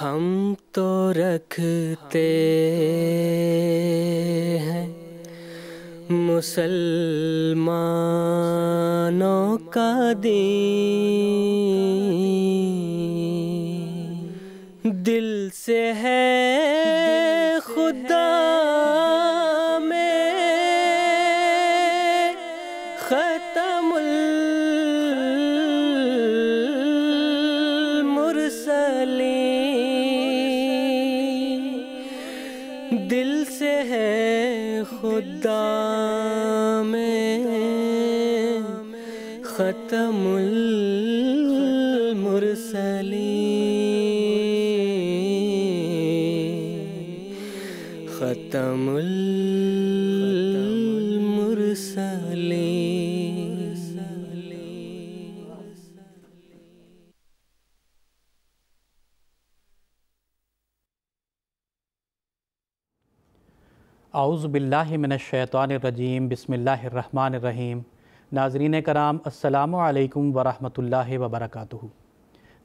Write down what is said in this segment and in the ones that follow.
ہم تو رکھتے ہیں مسلمانوں کا دین، دل سے ہے خدا میں ختم المرسلین، دل سے ہے خدا میں ختم المرسلین، ختم المرسلین۔ اعوذ باللہ من الشیطان الرجیم، بسم اللہ الرحمن الرحیم۔ ناظرین کرام، السلام علیکم ورحمۃ اللہ وبرکاتہ۔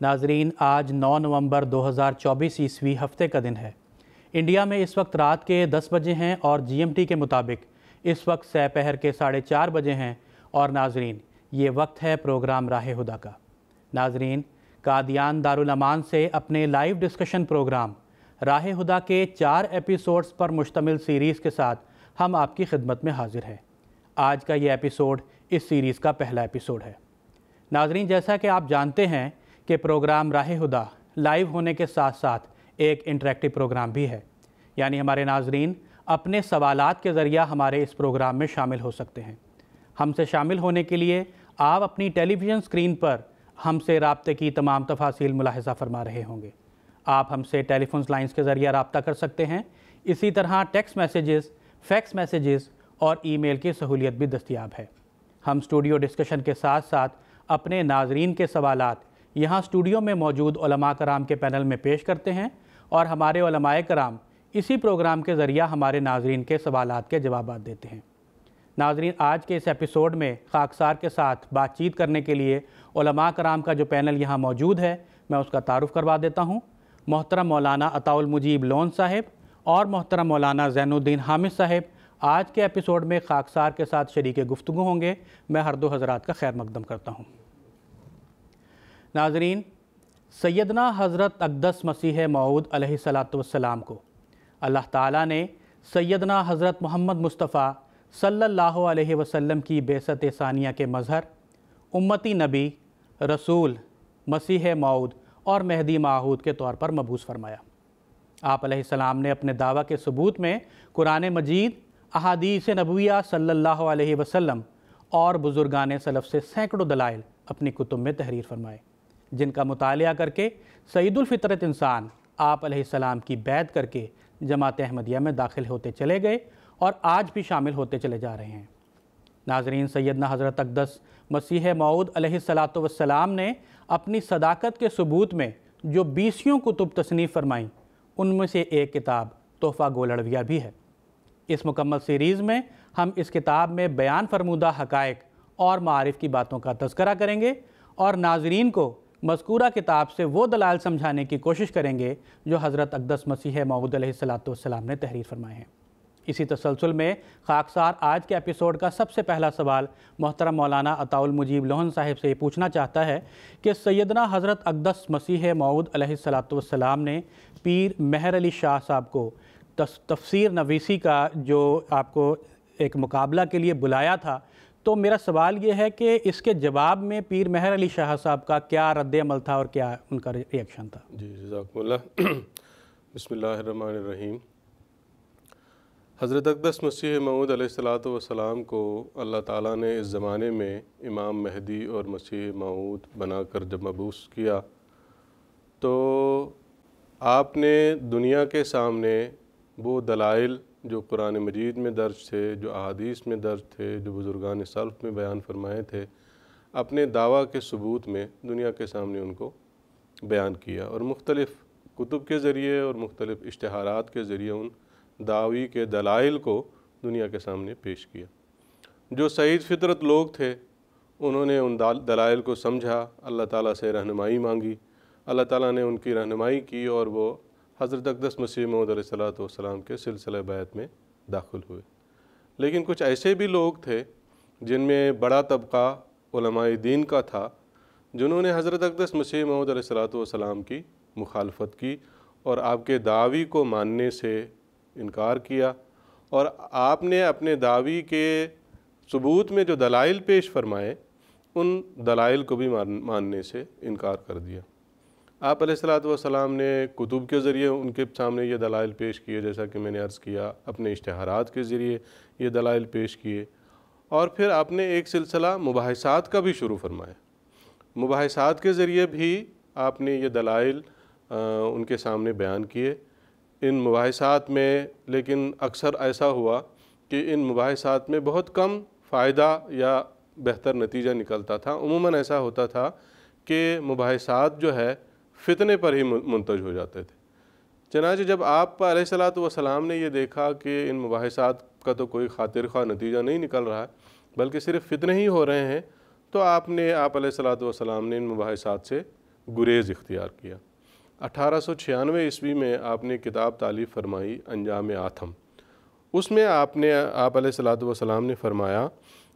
ناظرین، آج 9 نومبر 2024 عیسوی ہفتے کا دن ہے۔ انڈیا میں اس وقت رات کے 10 بجے ہیں اور GMT کے مطابق اس وقت سہ پہر کے 4:30 بجے ہیں، اور ناظرین یہ وقت ہے پروگرام راہ ہدیٰ کا۔ ناظرین، قادیان دارالامان سے اپنے لائیو ڈسکشن پروگرام راہ ہدیٰ کے 4 ایپیسوڈز پر مشتمل سیریز کے ساتھ ہم آپ کی خدمت میں حاضر ہیں۔ آج کا یہ ایپیسوڈ اس سیریز کا پہلا ایپیسوڈ ہے۔ ناظرین، جیسا کہ آپ جانتے ہیں کہ پروگرام راہ ہدیٰ لائیو ہونے کے ساتھ ساتھ ایک انٹریکٹیو پروگرام بھی ہے، یعنی ہمارے ناظرین اپنے سوالات کے ذریعہ ہمارے اس پروگرام میں شامل ہو سکتے ہیں۔ ہم سے شامل ہونے کے لیے آپ اپنی ٹیلی ویژن اسکرین پر ہم سے رابطے کی تمام تفاصیل ملاحظہ فرما رہے ہوں گے۔ آپ ہم سے ٹیلی فون لائنز کے ذریعہ رابطہ کر سکتے ہیں۔ اسی طرح ٹیکسٹ میسیجز، فیکس میسیجز اور ای میل کی سہولیت بھی دستیاب ہے۔ ہم اسٹوڈیو ڈسکشن کے ساتھ ساتھ اپنے ناظرین کے سوالات یہاں اسٹوڈیو میں موجود علماء کرام کے پینل میں پیش کرتے ہیں، اور ہمارے علماء کرام اسی پروگرام کے ذریعہ ہمارے ناظرین کے سوالات کے جوابات دیتے ہیں۔ ناظرین، آج کے اس ایپیسوڈ میں خاکسار کے ساتھ بات چیت کرنے کے لیے علماء کرام کا جو پینل یہاں موجود ہے، میں اس کا تعارف کروا دیتا ہوں۔ محترم مولانا عطاء المجیب لون صاحب اور محترم مولانا زین الدین حامد صاحب آج کے ایپیسوڈ میں خاکسار کے ساتھ شریک گفتگو ہوں گے۔ میں ہر دو حضرات کا خیر مقدم کرتا ہوں۔ ناظرین، سیدنا حضرت اقدس مسیح موعود علیہ السلام کو اللہ تعالیٰ نے سیدنا حضرت محمد مصطفیٰ صلی اللہ علیہ وسلم کی بعثت ثانیہ کے مظہر، امتی نبی، رسول، مسیح موعود اور مہدی موعود کے طور پر مبعوث فرمایا۔ آپ علیہ السلام نے اپنے دعویٰ کے ثبوت میں قرآن مجید، احادیث نبویہ صلی اللہ علیہ وسلم اور بزرگان سلف سے سینکڑوں دلائل اپنی کتب میں تحریر فرمائے، جن کا مطالعہ کر کے سعید الفطرت انسان آپ علیہ السلام کی بیعت کر کے جماعت احمدیہ میں داخل ہوتے چلے گئے اور آج بھی شامل ہوتے چلے جا رہے ہیں۔ ناظرین، سیدنا حضرت اقدس مسیح موعود علیہ السلام نے اپنی صداقت کے ثبوت میں جو 20 کتب تصنیف فرمائیں، ان میں سے ایک کتاب تحفہ گولڑویہ بھی ہے۔ اس مکمل سیریز میں ہم اس کتاب میں بیان فرمودہ حقائق اور معارف کی باتوں کا تذکرہ کریں گے، اور ناظرین کو مذکورہ کتاب سے وہ دلائل سمجھانے کی کوشش کریں گے جو حضرت اقدس مسیح موعود علیہ السلام نے تحریر فرمائے ہیں۔ اسی تسلسل میں خاکسار آج کے ایپیسوڈ کا سب سے پہلا سوال محترم مولانا عطاء المجیب لون صاحب سے یہ پوچھنا چاہتا ہے کہ سیدنا حضرت اقدس مسیح موعود علیہ السلام نے پیر مہر علی شاہ صاحب کو تفسیر نویسی کا جو آپ کو ایک مقابلہ کے لیے بلایا تھا، تو میرا سوال یہ ہے کہ اس کے جواب میں پیر مہر علی شاہ صاحب کا کیا رد عمل تھا اور کیا ان کا ریئیکشن تھا؟ جی، جزاکم اللہ۔ بسم اللہ الرحمن الرحیم۔ حضرت اقدس مسیح موعود علیہ السلام کو اللہ تعالیٰ نے اس زمانے میں امام مہدی اور مسیح موعود بنا کر جب مبعوث کیا، تو آپ نے دنیا کے سامنے وہ دلائل جو قرآن مجید میں درج تھے، جو احادیث میں درج تھے، جو بزرگان سلف میں بیان فرمائے تھے، اپنے دعویٰ کے ثبوت میں دنیا کے سامنے ان کو بیان کیا، اور مختلف کتب کے ذریعے اور مختلف اشتہارات کے ذریعے ان دعوی کے دلائل کو دنیا کے سامنے پیش کیا۔ جو سعید فطرت لوگ تھے انہوں نے ان دلائل کو سمجھا، اللہ تعالیٰ سے رہنمائی مانگی، اللہ تعالیٰ نے ان کی رہنمائی کی اور وہ حضرت اقدس مسیح موعود علیہ الصلوۃ والسلام کے سلسلہ بیعت میں داخل ہوئے۔ لیکن کچھ ایسے بھی لوگ تھے جن میں بڑا طبقہ علماء دین کا تھا، جنہوں نے حضرت اقدس مسیح موعود علیہ الصلوۃ والسلام کی مخالفت کی اور آپ کے دعوی کو ماننے سے انکار کیا، اور آپ نے اپنے دعوی کے ثبوت میں جو دلائل پیش فرمائے ان دلائل کو بھی ماننے سے انکار کر دیا۔ آپ علیہ الصلوۃ والسلام نے کتب کے ذریعے ان کے سامنے یہ دلائل پیش کیے، جیسا کہ میں نے عرض کیا، اپنے اشتہارات کے ذریعے یہ دلائل پیش کیے، اور پھر آپ نے ایک سلسلہ مباحثات کا بھی شروع فرمایا۔ مباحثات کے ذریعے بھی آپ نے یہ دلائل ان کے سامنے بیان کیے۔ ان مباحثات میں لیکن اکثر ایسا ہوا کہ ان مباحثات میں بہت کم فائدہ یا بہتر نتیجہ نکلتا تھا۔ عموماً ایسا ہوتا تھا کہ مباحثات جو ہے فتنے پر ہی منتج ہو جاتے تھے۔ چنانچہ جب آپ علیہ الصلوۃ والسلام نے یہ دیکھا کہ ان مباحثات کا تو کوئی خاطر خواہ نتیجہ نہیں نکل رہا ہے بلکہ صرف فتنے ہی ہو رہے ہیں، تو آپ علیہ الصلوۃ والسلام نے ان مباحثات سے گریز اختیار کیا۔ 1896 عیسوی میں آپ نے کتاب تالیف فرمائی انجام آتھم۔ اس میں آپ علیہ الصلوۃ والسلام نے فرمایا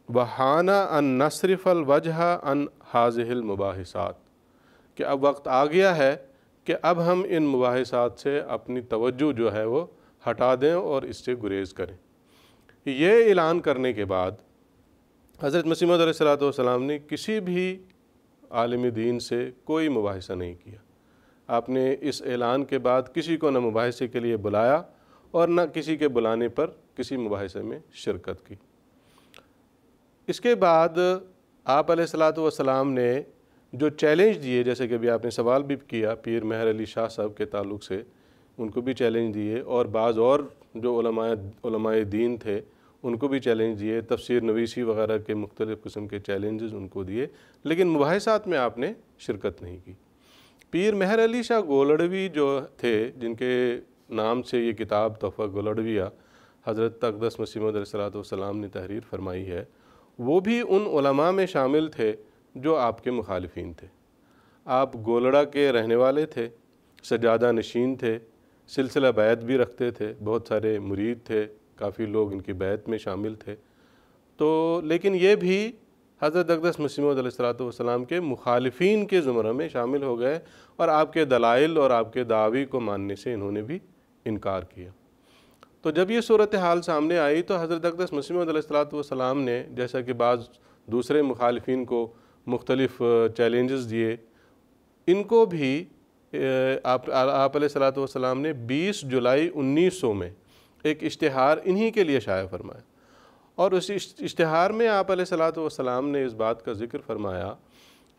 وَحَانَ أَن نَصْرِفَ الْوَجْهَ عَنْ هَذِهِ الْمُبَاحِثَاتِ، کہ اب وقت آ گیا ہے کہ اب ہم ان مباحثات سے اپنی توجہ جو ہے وہ ہٹا دیں اور اس سے گریز کریں۔ یہ اعلان کرنے کے بعد حضرت مسیح موعود علیہ الصلوۃ والسلام نے کسی بھی عالم دین سے کوئی مباحثہ نہیں کیا۔ آپ نے اس اعلان کے بعد کسی کو نہ مباحثے کے لیے بلایا اور نہ کسی کے بلانے پر کسی مباحثے میں شرکت کی۔ اس کے بعد آپ علیہ الصلوۃ والسلام نے جو چیلنج دیے، جیسے کہ ابھی آپ نے سوال بھی کیا پیر مہر علی شاہ صاحب کے تعلق سے، ان کو بھی چیلنج دیے، اور بعض اور جو علماء دین تھے ان کو بھی چیلنج دیے، تفسیر نویسی وغیرہ کے مختلف قسم کے چیلنجز ان کو دیے، لیکن مباحثات میں آپ نے شرکت نہیں کی۔ پیر مہر علی شاہ گولڑوی جو تھے، جن کے نام سے یہ کتاب تحفہ گولڑویہ حضرت اقدس مسیح موعود علیہ الصلوۃ والسلام نے تحریر فرمائی ہے، وہ بھی ان علماء میں شامل تھے جو آپ کے مخالفین تھے۔ آپ گولڑا کے رہنے والے تھے، سجادہ نشین تھے، سلسلہ بیعت بھی رکھتے تھے، بہت سارے مرید تھے، کافی لوگ ان کی بیعت میں شامل تھے، تو لیکن یہ بھی حضرت اقدس مسیح موعود علیہ الصلوۃ والسلام کے مخالفین کے زمرہ میں شامل ہو گئے، اور آپ کے دلائل اور آپ کے دعوی کو ماننے سے انہوں نے بھی انکار کیا۔ تو جب یہ صورتحال سامنے آئی تو حضرت اقدس مسیح موعود علیہ الصلوۃ والسلام نے، جیسا کہ بعض دوسرے مخالفین کو مختلف چیلنجز دیے، ان کو بھی آپ علیہ الصلوۃ والسلام نے 20 جولائی 1900 میں ایک اشتہار انہی کے لیے شائع فرمایا، اور اس اشتہار میں آپ علیہ الصلوۃ والسلام نے اس بات کا ذکر فرمایا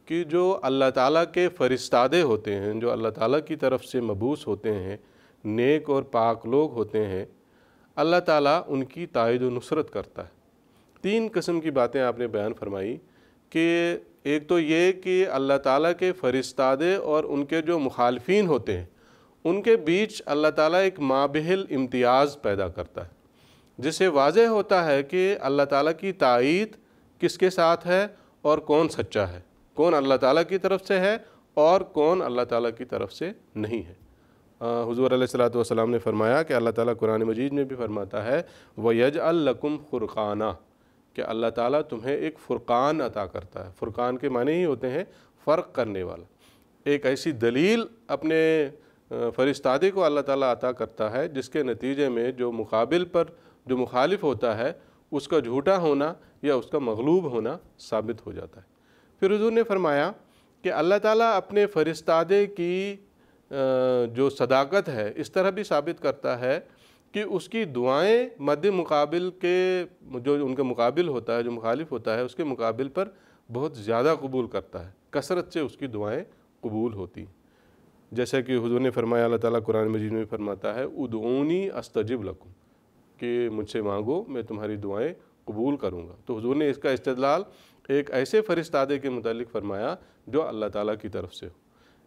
کہ جو اللہ تعالیٰ کے فرستادے ہوتے ہیں، جو اللہ تعالیٰ کی طرف سے مبعوث ہوتے ہیں، نیک اور پاک لوگ ہوتے ہیں، اللہ تعالیٰ ان کی تائید و نصرت کرتا ہے۔ 3 قسم کی باتیں آپ نے بیان فرمائی کہ ایک تو یہ کہ اللہ تعالیٰ کے فرستادے اور ان کے جو مخالفین ہوتے ہیں ان کے بیچ اللہ تعالیٰ ایک مابہل امتیاز پیدا کرتا ہے، جس سے واضح ہوتا ہے کہ اللہ تعالیٰ کی تائید کس کے ساتھ ہے اور کون سچا ہے، کون اللہ تعالیٰ کی طرف سے ہے اور کون اللہ تعالیٰ کی طرف سے نہیں ہے۔ حضور علیہ الصلوۃ والسلام نے فرمایا کہ اللہ تعالیٰ قرآن مجید میں بھی فرماتا ہے وَيَجْعَلْ لَكُمْ فُرْقَانًا، کہ اللہ تعالیٰ تمہیں ایک فرقان عطا کرتا ہے۔ فرقان کے معنی ہی ہوتے ہیں فرق کرنے والا، ایک ایسی دلیل اپنے فرستادے کو اللہ تعالیٰ عطا کرتا ہے جس کے نتیجے میں جو مقابل پر جو مخالف ہوتا ہے اس کا جھوٹا ہونا یا اس کا مغلوب ہونا ثابت ہو جاتا ہے۔ پھر حضور نے فرمایا کہ اللہ تعالیٰ اپنے فرستادے کی جو صداقت ہے اس طرح بھی ثابت کرتا ہے کہ اس کی دعائیں مد مقابل کے جو ان کا مقابل ہوتا ہے، جو مخالف ہوتا ہے، اس کے مقابل پر بہت زیادہ قبول کرتا ہے، کثرت سے اس کی دعائیں قبول ہوتی ہیں۔ جیسا کہ حضور نے فرمایا، اللہ تعالیٰ قرآن مجید میں فرماتا ہے ادعونی استجب لکم، کہ مجھ سے مانگو میں تمہاری دعائیں قبول کروں گا۔ تو حضور نے اس کا استدلال ایک ایسے فرستادے کے متعلق فرمایا جو اللہ تعالیٰ کی طرف سے ہو۔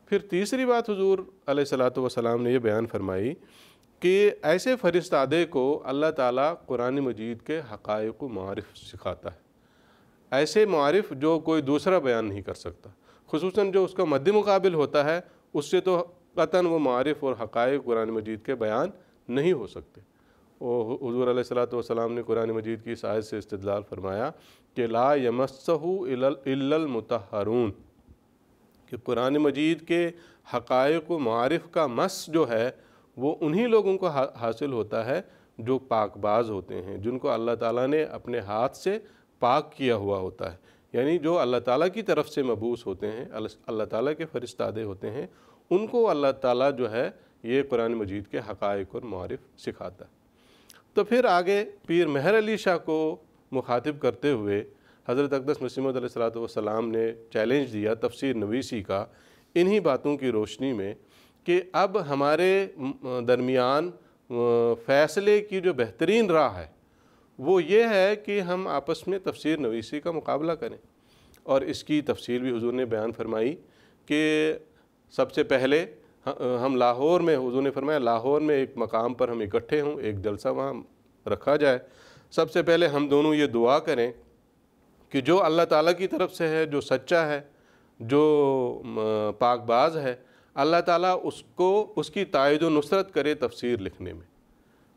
پھر تیسری بات حضور علیہ الصلوۃ والسلام نے یہ بیان فرمائی کہ ایسے فرستادے کو اللہ تعالیٰ قرآن مجید کے حقائق و معارف سکھاتا ہے، ایسے معارف جو کوئی دوسرا بیان نہیں کر سکتا، خصوصاً جو اس کا مد مقابل ہوتا ہے اس سے تو قطعاً وہ معارف اور حقائق قرآن مجید کے بیان نہیں ہو سکتے۔ اور حضور علیہ الصلوۃ والسلام نے قرآن مجید کی اس آیت سے استدلال فرمایا کہ لا یمسہ الا المطہرون، کہ قرآن مجید کے حقائق و معارف کا مس جو ہے وہ انہی لوگوں کو حاصل ہوتا ہے جو پاک باز ہوتے ہیں، جن کو اللہ تعالیٰ نے اپنے ہاتھ سے پاک کیا ہوا ہوتا ہے، یعنی جو اللہ تعالیٰ کی طرف سے مبعوث ہوتے ہیں، اللہ تعالیٰ کے فرستادے ہوتے ہیں، ان کو اللہ تعالیٰ جو ہے یہ قرآن مجید کے حقائق اور معارف سکھاتا ہے۔ تو پھر آگے پیر مہر علی شاہ کو مخاطب کرتے ہوئے حضرت اقدس مسیح موعود علیہ الصلوۃ والسلام نے چیلنج دیا تفسیر نویسی کا انہی باتوں کی روشنی میں کہ اب ہمارے درمیان فیصلے کی جو بہترین راہ ہے وہ یہ ہے کہ ہم آپس میں تفسیر نویسی کا مقابلہ کریں، اور اس کی تفصیل بھی حضور نے بیان فرمائی کہ سب سے پہلے ہم لاہور میں، حضور نے فرمایا لاہور میں ایک مقام پر ہم اکٹھے ہوں، ایک جلسہ وہاں رکھا جائے، سب سے پہلے ہم دونوں یہ دعا کریں کہ جو اللہ تعالیٰ کی طرف سے ہے، جو سچا ہے، جو پاک باز ہے، اللہ تعالیٰ اس کی تائید و نصرت کرے تفسیر لکھنے میں۔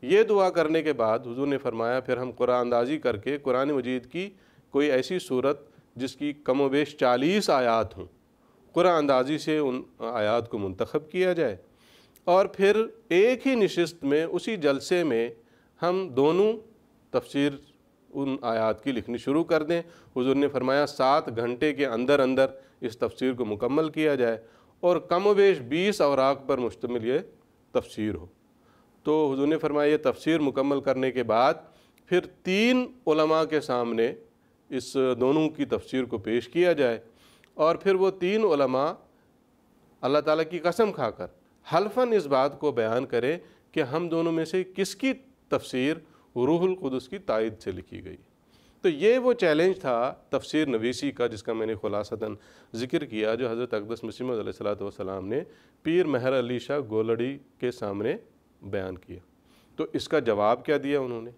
یہ دعا کرنے کے بعد حضور نے فرمایا پھر ہم قرآن اندازی کر کے قرآن مجید کی کوئی ایسی صورت جس کی کم و بیش 40 آیات ہوں، قرآن اندازی سے ان آیات کو منتخب کیا جائے، اور پھر ایک ہی نشست میں اسی جلسے میں ہم دونوں تفسیر ان آیات کی لکھنی شروع کر دیں۔ حضور نے فرمایا 7 گھنٹے کے اندر اندر اس تفسیر کو مکمل کیا جائے، اور کم و بیش 20 اوراق پر مشتمل یہ تفسیر ہو۔ تو حضور نے فرمایا یہ تفسیر مکمل کرنے کے بعد پھر 3 علماء کے سامنے اس دونوں کی تفسیر کو پیش کیا جائے، اور پھر وہ 3 علماء اللہ تعالیٰ کی قسم کھا کر حلفاً اس بات کو بیان کرے کہ ہم دونوں میں سے کس کی تفسیر روح القدس کی تائید سے لکھی گئی۔ تو یہ وہ چیلنج تھا تفسیر نویسی کا جس کا میں نے خلاصتاً ذکر کیا، جو حضرت اقدس مسیح موعود علیہ الصلوۃ والسلام نے پیر مہر علی شاہ گولڑی کے سامنے بیان کیا۔ تو اس کا جواب کیا دیا انہوں نے؟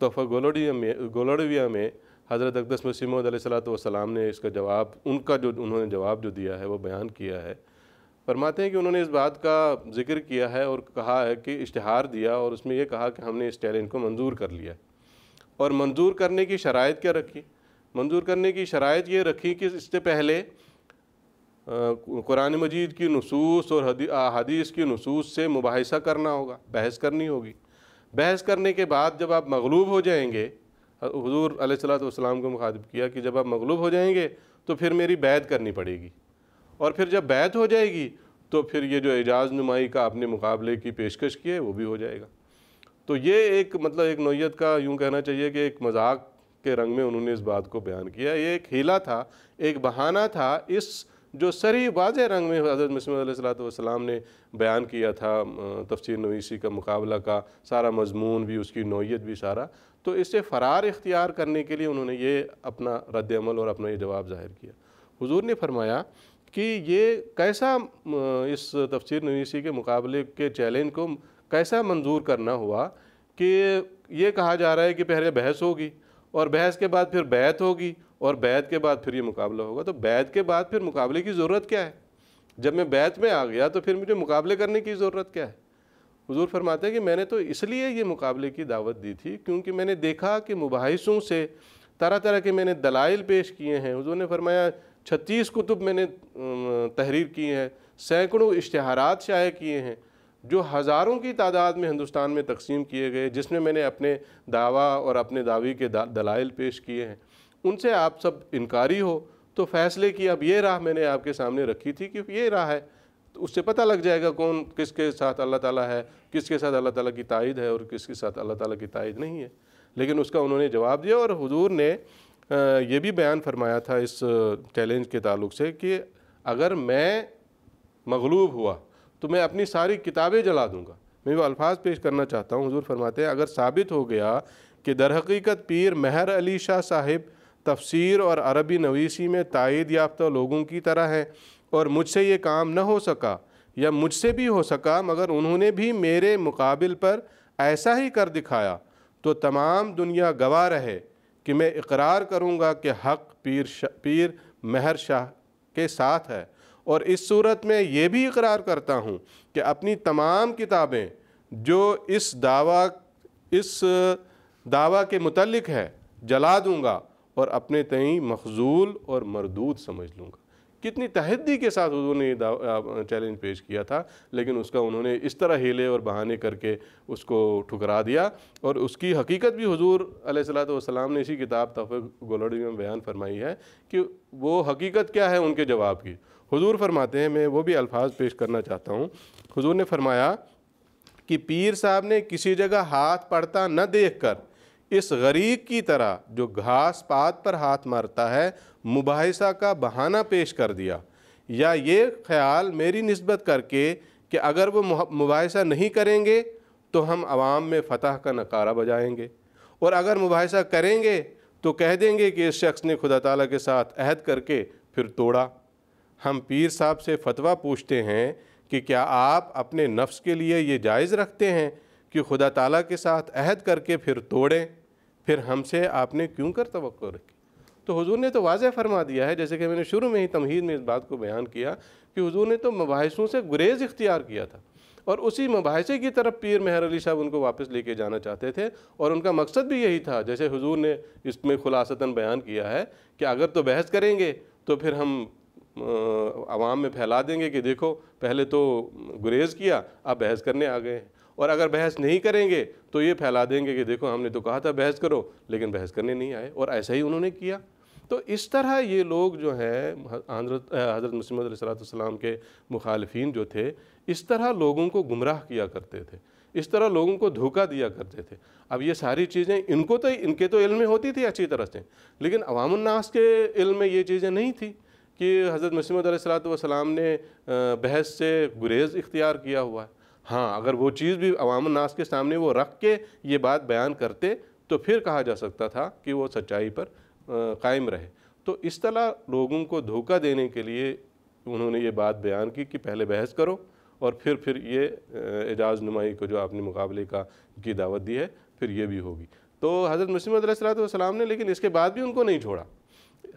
تحفہ گولڑویہ میں حضرت اقدس مسیح موعود علیہ الصلوۃ والسلام نے اس کا جواب، انہوں نے جواب جو دیا ہے وہ بیان کیا ہے۔ فرماتے ہیں کہ انہوں نے اس بات کا ذکر کیا ہے اور کہا ہے کہ اشتہار دیا، اور اس میں یہ کہا کہ ہم نے اس چیلنج کو منظور کر لیا ہے۔ اور منظور کرنے کی شرائط کیا رکھی؟ منظور کرنے کی شرائط یہ رکھی کہ اس سے پہلے قرآن مجید کی نصوص اور حدیث کی نصوص سے مباحثہ کرنا ہوگا، بحث کرنی ہوگی۔ بحث کرنے کے بعد جب آپ مغلوب ہو جائیں گے، حضور علیہ الصلوۃ والسلام کو مخاطب کیا کہ جب آپ مغلوب ہو جائیں گے تو پھر میری بیعت کرنی پڑے گی، اور پھر جب بیعت ہو جائے گی تو پھر یہ جو اعجاز نمائی کا آپ نے مقابلے کی پیشکش کی ہے وہ بھی ہو جائے گا۔ تو یہ ایک ایک نوعیت کا یوں کہنا چاہیے کہ ایک مذاق کے رنگ میں انہوں نے اس بات کو بیان کیا۔ یہ ایک حیلہ تھا، ایک بہانہ تھا، اس جو صریح واضح رنگ میں حضرت مسیح موعود علیہ الصلوۃ والسلام نے بیان کیا تھا تفسیر نویسی کا مقابلہ کا سارا مضمون بھی، اس کی نوعیت بھی سارا، تو اس سے فرار اختیار کرنے کے لیے انہوں نے یہ اپنا رد عمل اور اپنا یہ جواب ظاہر کیا۔ حضور نے فرمایا کہ یہ کیسا اس تفسیر نویسی کے مقابلے کے چیلنج کو کیسا منظور کرنا ہوا کہ یہ کہا جا رہا ہے کہ پہلے بحث ہوگی، اور بحث کے بعد پھر بیعت ہوگی، اور بیعت کے بعد پھر یہ مقابلہ ہوگا۔ تو بیعت کے بعد پھر مقابلے کی ضرورت کیا ہے؟ جب میں بیعت میں آ گیا تو پھر مجھے مقابلے کرنے کی ضرورت کیا ہے؟ حضور فرماتے ہیں کہ میں نے تو اس لیے یہ مقابلے کی دعوت دی تھی کیونکہ میں نے دیکھا کہ مباحثوں سے طرح طرح کے میں نے دلائل پیش کیے ہیں۔ حضور نے فرمایا 36 کتب میں نے تحریر کی ہیں، سینکڑوں اشتہارات شائع کیے ہیں جو ہزاروں کی تعداد میں ہندوستان میں تقسیم کیے گئے، جس میں نے اپنے دعویٰ اور اپنے دعوی کے دلائل پیش کیے ہیں۔ ان سے آپ سب انکاری ہو، تو فیصلے کی اب یہ راہ میں نے آپ کے سامنے رکھی تھی کہ یہ راہ ہے، تو اس سے پتہ لگ جائے گا کون کس کے ساتھ اللہ تعالیٰ ہے، کس کے ساتھ اللہ تعالیٰ کی تائید ہے اور کس کے ساتھ اللہ تعالیٰ کی تائید نہیں ہے۔ لیکن اس کا انہوں نے جواب دیا، اور حضور نے یہ بھی بیان فرمایا تھا اس چیلنج کے تعلق سے کہ اگر میں مغلوب ہوا تو میں اپنی ساری کتابیں جلا دوں گا۔ میں وہ الفاظ پیش کرنا چاہتا ہوں۔ حضور فرماتے ہیں اگر ثابت ہو گیا کہ در حقیقت پیر مہر علی شاہ صاحب تفسیر اور عربی نویسی میں تائید یافتہ لوگوں کی طرح ہیں، اور مجھ سے یہ کام نہ ہو سکا یا مجھ سے بھی ہو سکا مگر انہوں نے بھی میرے مقابل پر ایسا ہی کر دکھایا، تو تمام دنیا گواہ رہے کہ میں اقرار کروں گا کہ حق پیر مہر شاہ کے ساتھ ہے، اور اس صورت میں یہ بھی اقرار کرتا ہوں کہ اپنی تمام کتابیں جو اس دعویٰ کے متعلق ہے جلا دوں گا اور اپنے تئیں مخذول اور مردود سمجھ لوں گا۔ کتنی تحدی کے ساتھ حضور نے یہ چیلنج پیش کیا تھا، لیکن اس کا انہوں نے اس طرح ہیلے اور بہانے کر کے اس کو ٹھکرا دیا، اور اس کی حقیقت بھی حضور علیہ الصلوۃ والسلام نے اسی کتاب تحفہ گولڑی میں بیان فرمائی ہے کہ وہ حقیقت کیا ہے ان کے جواب کی۔ حضور فرماتے ہیں، میں وہ بھی الفاظ پیش کرنا چاہتا ہوں۔ حضور نے فرمایا کہ پیر صاحب نے کسی جگہ ہاتھ پڑتا نہ دیکھ کر اس غریق کی طرح جو گھاس پات پر ہاتھ مارتا ہے مباحثہ کا بہانہ پیش کر دیا، یا یہ خیال میری نسبت کر کے کہ اگر وہ مباحثہ نہیں کریں گے تو ہم عوام میں فتح کا نعرہ بجائیں گے، اور اگر مباحثہ کریں گے تو کہہ دیں گے کہ اس شخص نے خدا تعالیٰ کے ساتھ عہد کر کے پھر توڑا۔ ہم پیر صاحب سے فتویٰ پوچھتے ہیں کہ کیا آپ اپنے نفس کے لیے یہ جائز رکھتے ہیں کہ خدا تعالیٰ کے ساتھ عہد کر کے پھر توڑیں؟ پھر ہم سے آپ نے کیوں کر توقع رکھی؟ تو حضور نے تو واضح فرما دیا ہے، جیسے کہ میں نے شروع میں ہی تمہید میں اس بات کو بیان کیا کہ حضور نے تو مباحثوں سے گریز اختیار کیا تھا، اور اسی مباحثے کی طرف پیر مہر علی صاحب ان کو واپس لے کے جانا چاہتے تھے، اور ان کا مقصد بھی یہی تھا، جیسے حضور نے اس میں خلاصتاً بیان کیا ہے کہ اگر تو بحث کریں گے تو پھر ہم عوام میں پھیلا دیں گے کہ دیکھو پہلے تو گریز کیا، اب بحث کرنے آ گئے ہیں، اور اگر بحث نہیں کریں گے تو یہ پھیلا دیں گے کہ دیکھو ہم نے تو کہا تھا بحث کرو لیکن بحث کرنے نہیں آئے، اور ایسا ہی انہوں نے کیا۔ تو اس طرح یہ لوگ جو ہیں حضرت مسیح موعود علیہ السلام کے مخالفین جو تھے، اس طرح لوگوں کو گمراہ کیا کرتے تھے، اس طرح لوگوں کو دھوکہ دیا کرتے تھے۔ اب یہ ساری چیزیں ان کے تو علم میں ہوتی تھی اچھی طرح سے، لیکن عوام الناس کے علم میں یہ چیزیں نہیں تھی کہ حضرت مسیح موعود علیہ السلام نے بحث سے گریز اختیار کیا ہوا ہے۔ ہاں، اگر وہ چیز بھی عوام الناس کے سامنے وہ رکھ کے یہ بات بیان کرتے تو پھر کہا جا سکتا تھا کہ وہ سچائی پر قائم رہے۔ تو اس طرح لوگوں کو دھوکہ دینے کے لیے انہوں نے یہ بات بیان کی کہ پہلے بحث کرو اور پھر یہ اعجاز نمائی کو جو آپ نے مقابلے کی دعوت دی ہے پھر یہ بھی ہوگی۔ تو حضرت مسیح موعود علیہ السلام نے لیکن اس کے بعد بھی ان کو نہیں چھوڑا۔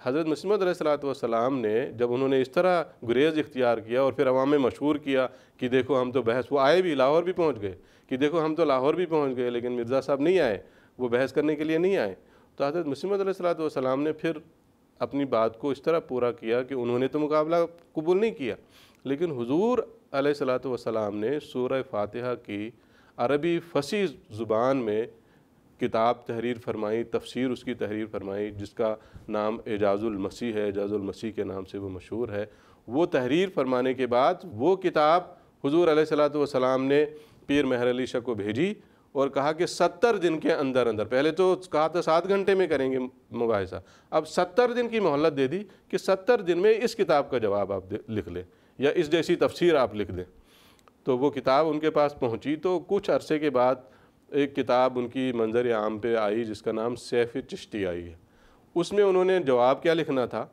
حضرت مسیح موعود علیہ السلام نے جب انہوں نے اس طرح گریز اختیار کیا اور پھر عوام میں مشہور کیا کہ دیکھو ہم تو بحث، وہ آئے بھی، لاہور بھی پہنچ گئے کہ دیکھو ہم تو لاہور بھی پہنچ گئے لیکن مرزا صاحب نہیں آئے، وہ بحث کرنے کے لیے نہیں آئے۔ تو حضرت مسیح موعود علیہ السلام نے پھر اپنی بات کو اس طرح پورا کیا کہ انہوں نے تو مقابلہ قبول نہیں کیا، لیکن حضور علیہ السلام نے سورہ فاتحہ کی عربی فصیح زبان میں کتاب تحریر فرمائی، تفسیر اس کی تحریر فرمائی، جس کا نام اعجاز المسیح ہے، اعجاز المسیح کے نام سے وہ مشہور ہے۔ وہ تحریر فرمانے کے بعد وہ کتاب حضور علیہ السلام نے پیر مہر علی شاہ کو بھیجی اور کہا کہ 70 دن کے اندر پہلے تو کہا تھا 7 گھنٹے میں کریں گے مباحثہ، اب 70 دن کی مہلت دے دی کہ 70 دن میں اس کتاب کا جواب آپ لکھ لیں یا اس جیسی تفسیر آپ لکھ دیں۔ تو وہ کتاب ان کے پاس پہنچی تو کچھ عرصے کے بعد ایک کتاب ان کی منظر عام پہ آئی جس کا نام سیف چشتی آئی ہے۔ اس میں انہوں نے جواب کیا لکھنا تھا،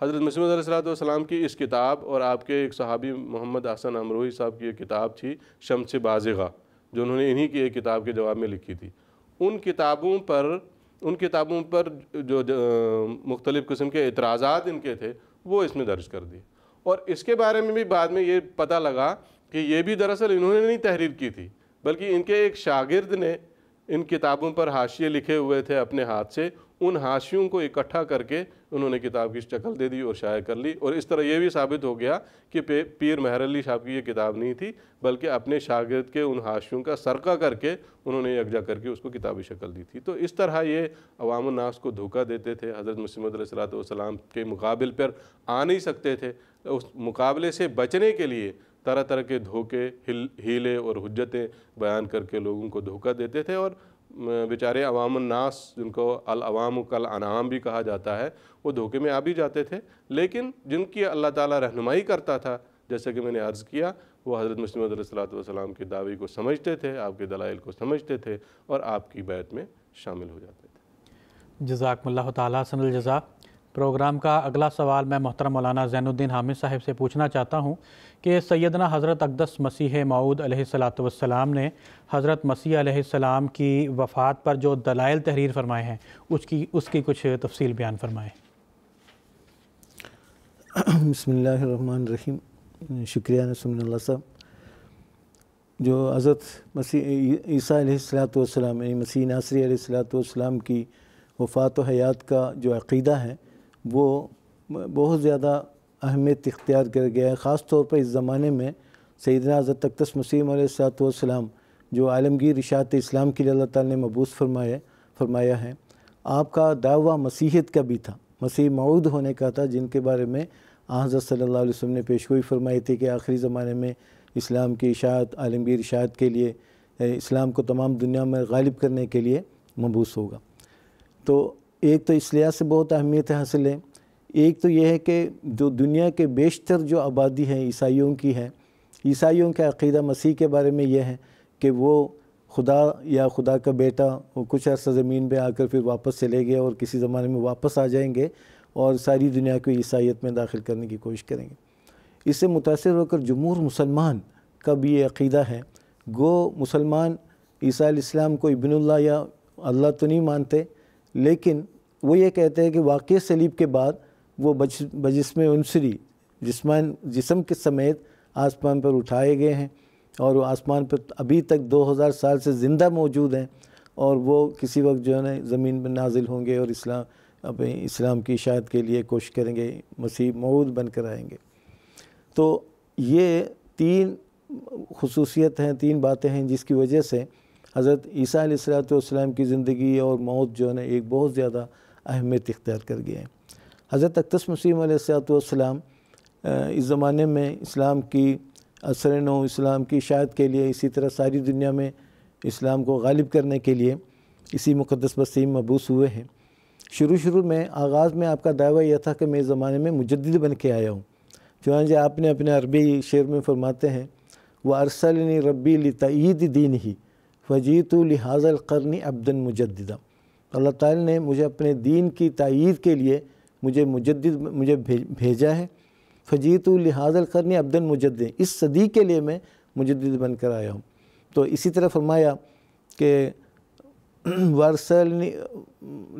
حضرت مسیح موعود علیہ السلام کی اس کتاب اور آپ کے ایک صحابی محمد حسن امروہی صاحب کی ایک کتاب تھی شمس بازغہ، جو انہوں نے انہی کی ایک کتاب کے جواب میں لکھی تھی۔ ان کتابوں پر جو مختلف قسم کے اعتراضات ان کے تھے وہ اس میں درج کر دی، اور اس کے بارے میں بھی بعد میں یہ پتہ لگا کہ یہ بھی دراصل انہوں نے نہیں تحریر کی تھی، بلکہ ان کے ایک شاگرد نے ان کتابوں پر حاشیے لکھے ہوئے تھے اپنے ہاتھ سے، ان حاشیوں کو اکٹھا کر کے انہوں نے کتاب کی شکل دے دی اور شائع کر لی، اور اس طرح یہ بھی ثابت ہو گیا کہ پیر مہر علی صاحب کی یہ کتاب نہیں تھی بلکہ اپنے شاگرد کے ان حاشیوں کا سرقہ کر کے انہوں نے یکجا کر کے اس کو کتابی شکل دی تھی۔ تو اس طرح یہ عوام الناس کو دھوکہ دیتے تھے، حضرت مسیح موعود علیہ السلام کے مقابل پر آ نہیں سکتے تھے، اس مقابلے سے بچنے کے لیے طرح طرح کے دھوکے، ہیلے اور حجتیں بیان کر کے لوگوں کو دھوکہ دیتے تھے، اور بیچارے عوام الناس جن کو العوام کالانعام بھی کہا جاتا ہے وہ دھوکے میں آ بھی جاتے تھے، لیکن جن کی اللہ تعالیٰ رہنمائی کرتا تھا جیسا کہ میں نے عرض کیا، وہ حضرت مسیح موعود علیہ السلام کی دعوی کو سمجھتے تھے، آپ کے دلائل کو سمجھتے تھے اور آپ کی بیعت میں شامل ہو جاتے تھے۔ جزاکم اللہ تعالیٰ حسن الجزا۔ پروگرام کا اگلا سوال میں محترم مولانا زین الدین حامد صاحب سے پوچھنا چاہتا ہوں کہ سیدنا حضرت اقدس مسیح موعود علیہ السلام نے حضرت مسیح علیہ السلام کی وفات پر جو دلائل تحریر فرمائے ہیں اس کی کچھ تفصیل بیان فرمائیں۔ بسم اللہ الرحمن الرحیم۔ شکریہ نسم اللہ صاحب۔ جو حضرت مسیح عیسیٰ علیہ السلام یعنی مسیح ناصری علیہ السلام کی وفات و حیات کا جو عقیدہ ہے وہ بہت زیادہ اہمیت اختیار کر گیا ہے، خاص طور پر اس زمانے میں سیدنا حضرت اقدس مسیح علیہ السلام جو عالمگیر اشاعت اسلام کے لیے اللہ تعالیٰ نے مبعوث فرمایا ہے، آپ کا دعویٰ مسیحیت کا بھی تھا، مسیح موعود ہونے کا تھا، جن کے بارے میں حضرت صلی اللہ علیہ وسلم نے پیشگوئی فرمائی تھی کہ آخری زمانے میں اسلام کی اشاعت، عالمگیر اشاعت کے لیے، اسلام کو تمام دنیا میں غالب کرنے کے لیے مبعوث ہوگا۔ تو ایک تو اس لحاظ سے بہت اہمیت حاصل ہے، ایک تو یہ ہے کہ جو دنیا کے بیشتر جو آبادی ہے عیسائیوں کی ہے، عیسائیوں کا عقیدہ مسیح کے بارے میں یہ ہے کہ وہ خدا یا خدا کا بیٹا وہ کچھ عرصہ زمین پہ آ کر پھر واپس چلے گئے اور کسی زمانے میں واپس آ جائیں گے اور ساری دنیا کو عیسائیت میں داخل کرنے کی کوشش کریں گے۔ اس سے متاثر ہو کر جمہور مسلمان کا بھی یہ عقیدہ ہے، گو مسلمان عیسیٰ علیہ السلام کو ابن اللہ یا اللہ تو نہیں مانتے، لیکن وہ یہ کہتے ہیں کہ واقعہ صلیب کے بعد وہ بجسم عنصری جسم کے سمیت آسمان پر اٹھائے گئے ہیں اور وہ آسمان پر ابھی تک 2000 سال سے زندہ موجود ہیں، اور وہ کسی وقت جو ہے نا زمین پر نازل ہوں گے اور اسلام کی اشاعت کے لیے کوشش کریں گے، مسیح موعود بن کر آئیں گے۔ تو یہ تین خصوصیت ہیں، تین باتیں ہیں جس کی وجہ سے حضرت عیسیٰ علیہ السلام کی زندگی اور موت جو ہے نا ایک بہت زیادہ اہمیت اختیار کر گئے ہیں۔ حضرت اقدس مسیح علیہ السلام اس زمانے میں اسلام کی اثر نو، اسلام کی اشاعت کے لیے، اسی طرح ساری دنیا میں اسلام کو غالب کرنے کے لیے اسی مقدس بستی میں مبعوث ہوئے ہیں۔ شروع میں آغاز میں آپ کا دعویٰ یہ تھا کہ میں اس زمانے میں مجدد بن کے آیا ہوں، چنانچہ آپ نے اپنے عربی شعر میں فرماتے ہیں وَأَرْسَلَنِي رَبِّي لِتَأْيِيدِ دِينِهِ فَجِئْتُ لِهَذَا الْقَرْنِ عَبْدًا مُجَدِّدًا۔ اللہ تعالی نے مجھے اپنے دین کی تائید کے لیے مجھے بھیجا ہے، فَجِئْتُ لِهَذَا الْقَرْنِ عَبْدًا مُجَدِّدًا، اس صدی کے لیے میں مجدد بن کر آیا ہوں۔ تو اسی طرح فرمایا کہ وَأَرْسَلْنِي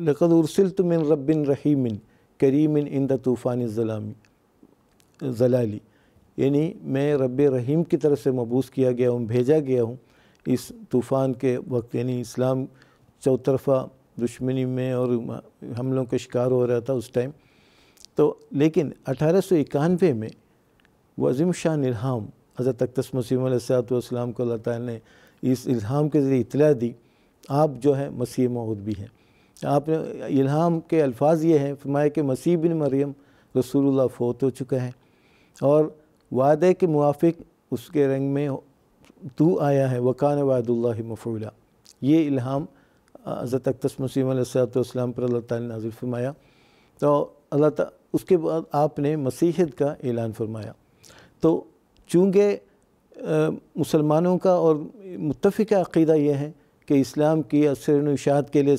لَقَدْ أُرْسِلْتُ مِنْ رَبٍّ رَحِيمٍ كَرِيمٍ عِنْدَ طُوفَانِ الظَّلَالِ، یعنی میں رب رحیم کی طرف سے مبعوث کیا گیا ہوں، بھیجا گیا ہوں اس طوفان کے وقت، یعنی اسلام چوطرفہ دشمنی میں اور حملوں کا شکار ہو رہا تھا اس ٹائم۔ تو لیکن 1891 میں وہ عظیم شان الہام حضرت اقدس مسیح علیہ السلام کو اللہ تعالیٰ نے اس الہام کے ذریعے اطلاع دی، آپ جو ہے مسیح موعود بھی ہیں۔ آپ نے الہام کے الفاظ یہ ہیں، فرمایا کہ مسیح بن مریم رسول اللہ فوت ہو چکا ہے اور وعدے کے موافق اس کے رنگ میں تو آیا ہے، وَكَانَ وَعْدُ اللَّهِ مَفْعُولًا۔ یہ الہام حضرت اقدس مسیح علیہ السلام پر اللہ تعالیٰ نے نازل فرمایا۔ تو اللہ تعالیٰ اس کے بعد آپ نے مسیحیت کا اعلان فرمایا۔ تو چونکہ مسلمانوں کا اور متفقہ عقیدہ یہ ہے کہ اسلام کی اثر و اشاعت کے لیے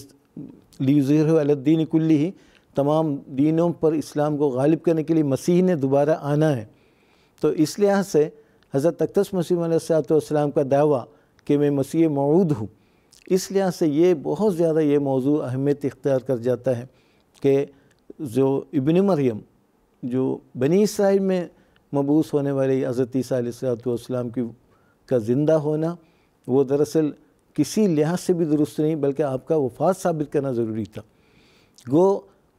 لِيُظْهِرَهُ عَلَى الدِّينِ كُلِّهِ، تمام دینوں پر اسلام کو غالب کرنے کے لیے مسیح نے دوبارہ آنا ہے، تو اس لحاظ سے حضرت اقدس مسیح علیہ السلام کا دعویٰ کہ میں مسیح موعود ہوں، اس لحاظ سے یہ بہت زیادہ یہ موضوع اہمیت اختیار کر جاتا ہے کہ جو ابن مریم جو بنی اسرائیل میں مبعوث ہونے والے حضرت عیسیٰ علیہ السلام کا زندہ ہونا وہ دراصل کسی لحاظ سے بھی درست نہیں، بلکہ آپ کا وفات ثابت کرنا ضروری تھا۔ گو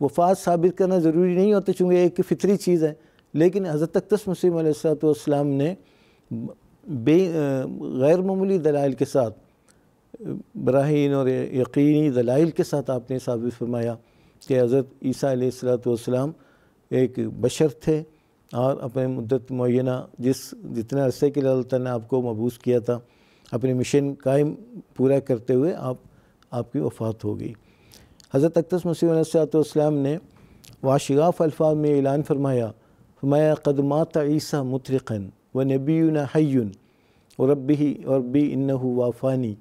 وفات ثابت کرنا ضروری نہیں ہوتا چونکہ ایک فطری چیز ہے، لیکن حضرت اقدس مسیح علیہ السلام نے غیر معمولی دلائل کے ساتھ، براہین اور یقینی دلائل کے ساتھ آپ نے ثابت فرمایا کہ حضرت عیسیٰ علیہ السلام ایک بشر تھے اور اپنے مدت معینہ جتنے عرصے کے لیے اللہ تعالیٰ نے آپ کو مبعوث کیا تھا، اپنے مشن قائم پورا کرتے ہوئے آپ کی وفات ہو گئی۔ حضرت اقدس مسیح علیہ السلام نے واشغاف الفاظ میں اعلان فرمایا قد مات عیسیٰ مطرقاً ونبینا حی وربی انہ وافانی،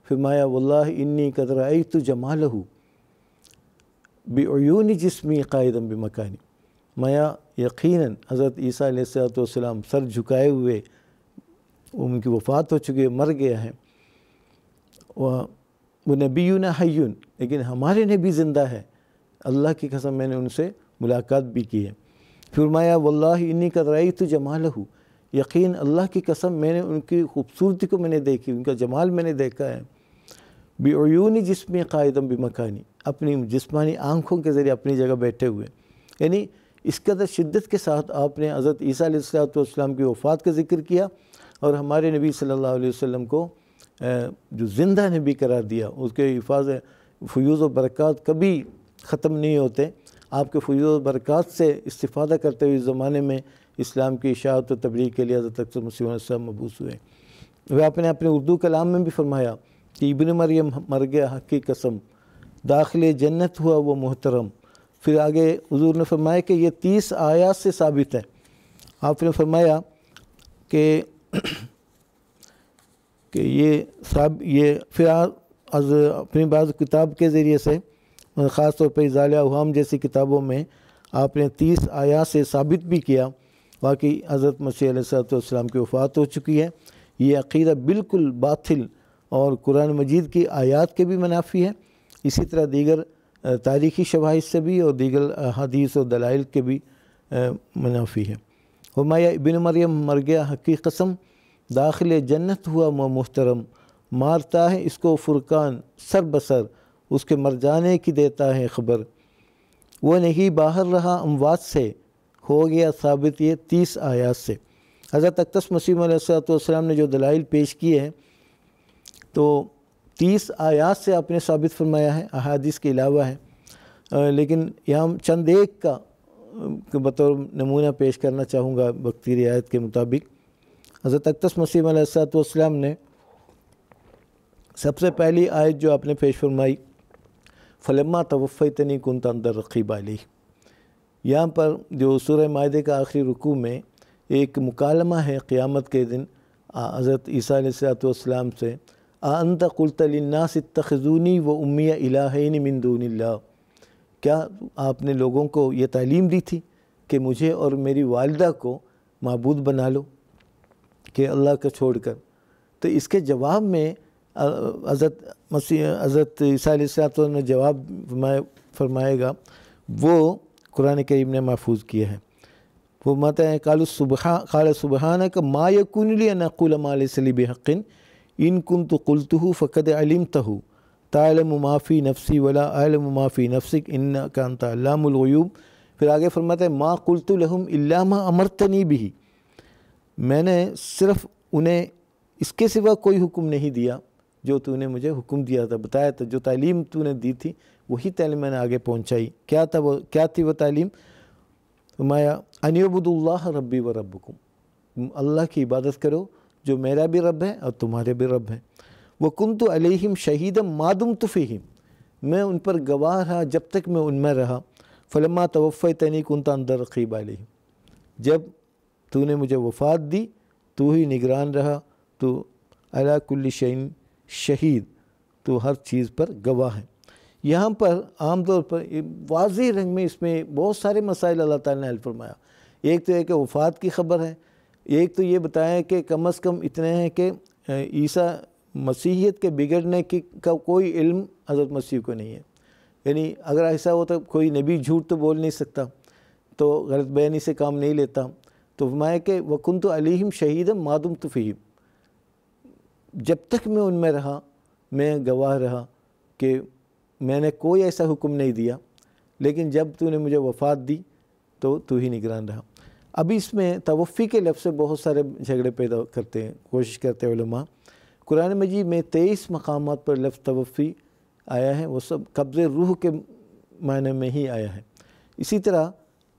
فرمایا واللہ انی قد رأیت جمالہ بعیون جسمی قائدا بمکانی، مایا یقیناً حضرت عیسیٰ علیہ السلام سر جھکائے ہوئے ان کی وفات ہو چکی ہے، مر گیا ہے، وہ نبینا حی، لیکن ہمارے نبی زندہ ہے، اللہ کی قسم میں نے ان سے ملاقات بھی کی ہے۔ فرمایا واللہ انی قد رأیت جمالہ، یقین اللہ کی قسم میں نے ان کی خوبصورتی کو میں نے دیکھی، ان کا جمال میں نے دیکھا ہے، بعیون جسمی قائدم بمکانی، اپنی جسمانی آنکھوں کے ذریعے اپنی جگہ بیٹھے ہوئے. یعنی اس قدر شدت کے ساتھ آپ نے حضرت عیسیٰ علیہ السلام کی وفات کا ذکر کیا اور ہمارے نبی صلی اللہ علیہ وسلم کو جو زندہ نبی قرار دیا. اس کے فیوض و برکات کبھی ختم نہیں ہوتے. آپ کے فیوض و برکات سے استفادہ کرتے ہوئے اس زمانے میں اسلام کی اشاعت و تبلیغ کے لیے حضرت اکثر مسیح علیہ السلام مبعوث ہوئے. وہ آپ نے اپنے اردو کلام میں بھی فرمایا کہ ابن مریم مر گیا حق کی قسم، داخل جنت ہوا وہ محترم. پھر آگے حضور نے فرمایا کہ یہ 30 آیات سے ثابت ہے. آپ نے فرمایا کہ یہ پھر از اپنی بعض کتاب کے ذریعے سے خاص طور پر ازالہ اوہام جیسی کتابوں میں آپ نے 30 آیات سے ثابت بھی کیا. باقی حضرت مسیح علیہ السلام کی وفات ہو چکی ہے. یہ عقیدہ بالکل باطل اور قرآن مجید کی آیات کے بھی منافی ہے، اسی طرح دیگر تاریخی شواہد سے بھی اور دیگر حدیث و دلائل کے بھی منافی ہے. فرمایا ابن مریم مر گیا حق کی قسم، داخل جنت ہوا محترم، مارتا ہے اس کو فرقان سر بسر، اس کے مر جانے کی دیتا ہے خبر. وہ نہیں باہر رہا اموات سے، ہو گیا ثابت یہ 30 آیات سے. حضرت اقدس مسیح علیہ السلام نے جو دلائل پیش کیے ہیں تو 30 آیات سے آپ نے ثابت فرمایا ہے، احادیث کے علاوہ ہے. لیکن یہاں چند ایک کا بطور نمونہ پیش کرنا چاہوں گا وقتی رعایت کے مطابق. حضرت اقدس مسیح علیہ السلام نے سب سے پہلی آیت جو آپ نے پیش فرمائی فلما توفیتنی کنت انت الرقیب علیہ، یہاں پر جو سورہ مائدہ کا آخری رکوع میں ایک مکالمہ ہے قیامت کے دن حضرت عیسیٰ علیہ السلام سے، انت قلت للناس اتخذونی و امی الہین من دون اللہ، کیا آپ نے لوگوں کو یہ تعلیم دی تھی کہ مجھے اور میری والدہ کو معبود بنا لو کہ اللہ کا چھوڑ کر؟ تو اس کے جواب میں حضرت عیسیٰ علیہ السلام نے جواب فرمائے گا، وہ قرآن کریم نے محفوظ کیا ہے. وہ ماتا ہے قال سبحانک ما یکون لی ان اقول ما لیس لی بحق ان کنت قلتہ فقد علمتہ تعلم ما فی نفسی ولا اعلم ما فی نفسک انک انت علام الغیوب. پھر آگے فرماتا ہے ما قلت لہم الا ما امرتنی بہ، میں نے صرف انہیں اس کے سوا کوئی حکم نہیں دیا جو تو نے مجھے حکم دیا تھا، بتایا تھا، جو تعلیم تو نے دی تھی وہی تعلیم میں نے آگے پہنچائی. کیا تھی وہ تعلیم؟ فرمایا ان اعبدوا اللہ ربی و ربکم، اللہ کی عبادت کرو جو میرا بھی رب ہے اور تمہارے بھی رب ہے. وکنت علیہم شہیدا ما دمت فیہم، میں ان پر گواہ رہا جب تک میں ان میں رہا. فلما توفیتنی کنت انت الرقیب علیہم، جب تو نے مجھے وفات دی تو ہی نگران رہا، تو علی کل شیء شہید، تو ہر چیز پر گواہ ہے. یہاں پر عام طور پر واضح رنگ میں اس میں بہت سارے مسائل اللہ تعالیٰ نے حل فرمایا. ایک تو ہے کہ وفات کی خبر ہے، ایک تو یہ بتایا کہ کم از کم اتنے ہیں کہ عیسیٰ مسیحیت کے بگڑنے کا کوئی علم حضرت مسیح کو نہیں ہے. یعنی اگر ایسا ہو تو کوئی نبی جھوٹ تو بول نہیں سکتا، تو غلط بیانی سے کام نہیں لیتا. تو فرمایا کہ وکنت علیہم شہیدا ما دمت فیہم، جب تک میں ان میں رہا میں گواہ رہا کہ میں نے کوئی ایسا حکم نہیں دیا، لیکن جب تو نے مجھے وفات دی تو ہی نگران رہا. ابھی اس میں توفی کے لفظ سے بہت سارے جھگڑے پیدا کرتے ہیں، کوشش کرتے ہیں علماء. قرآن مجید میں 23 مقامات پر لفظ توفی آیا ہے، وہ سب قبض روح کے معنی میں ہی آیا ہے. اسی طرح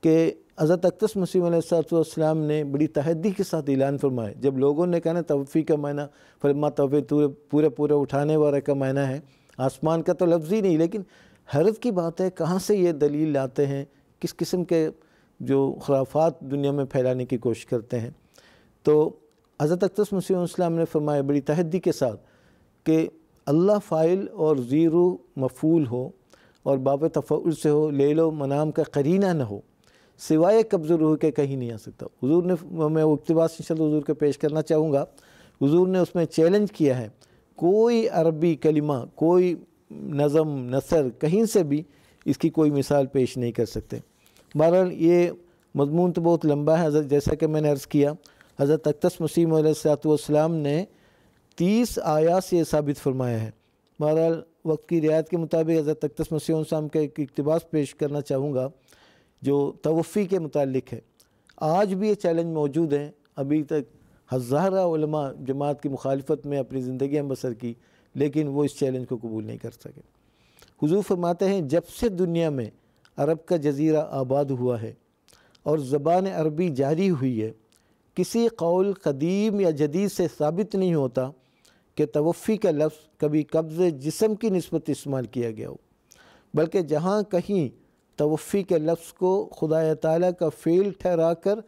کہ حضرت اقدس مسیح علیہ السلام نے بڑی تحدی کے ساتھ اعلان فرمایا جب لوگوں نے کہا نا توفی کا معنی فلما توفی پورے اٹھانے والا کا معنی ہے، آسمان کا تو لفظ ہی نہیں. لیکن حیرت کی بات ہے کہاں سے یہ دلیل لاتے ہیں، کس قسم کے جو خرافات دنیا میں پھیلانے کی کوشش کرتے ہیں. تو حضرت اقدس مسیح علیہ السلام نے فرمایا بڑی تحدی کے ساتھ کہ اللہ فاعل اور زیرو مفعول ہو اور باب تفعل سے ہو، لیل و منام کا قرینہ نہ ہو، سوائے قبض روح کے کہیں نہیں آ سکتا. حضور نے، میں وہ اقتباس انشاءاللہ حضور کے پیش کرنا چاہوں گا. حضور نے اس میں چیلنج کیا ہے، کوئی عربی کلمہ، کوئی نظم نثر کہیں سے بھی اس کی کوئی مثال پیش نہیں کر سکتے. بہرحال یہ مضمون تو بہت لمبا ہے حضرت، جیسا کہ میں نے عرض کیا حضرت اقدس مسیح علیہ الصلوۃ والسلام نے 30 آیات سے یہ ثابت فرمایا ہے۔ بہرحال وقت کی رعایت کے مطابق حضرت اقدس مسیح علیہ السلام کا ایک اقتباس پیش کرنا چاہوں گا جو توفی کے متعلق ہے۔ آج بھی یہ چیلنج موجود ہے، ابھی تک ہزارہ علماء جماعت کی مخالفت میں اپنی زندگیاں بسر کی، لیکن وہ اس چیلنج کو قبول نہیں کر سکے۔ حضور فرماتے ہیں جب سے دنیا میں عرب کا جزیرہ آباد ہوا ہے اور زبان عربی جاری ہوئی ہے، کسی قول قدیم یا جدید سے ثابت نہیں ہوتا کہ توفی کا لفظ کبھی قبض جسم کی نسبت استعمال کیا گیا ہو، بلکہ جہاں کہیں توفی کے لفظ کو خدا تعالیٰ کا فعل ٹھہرا کر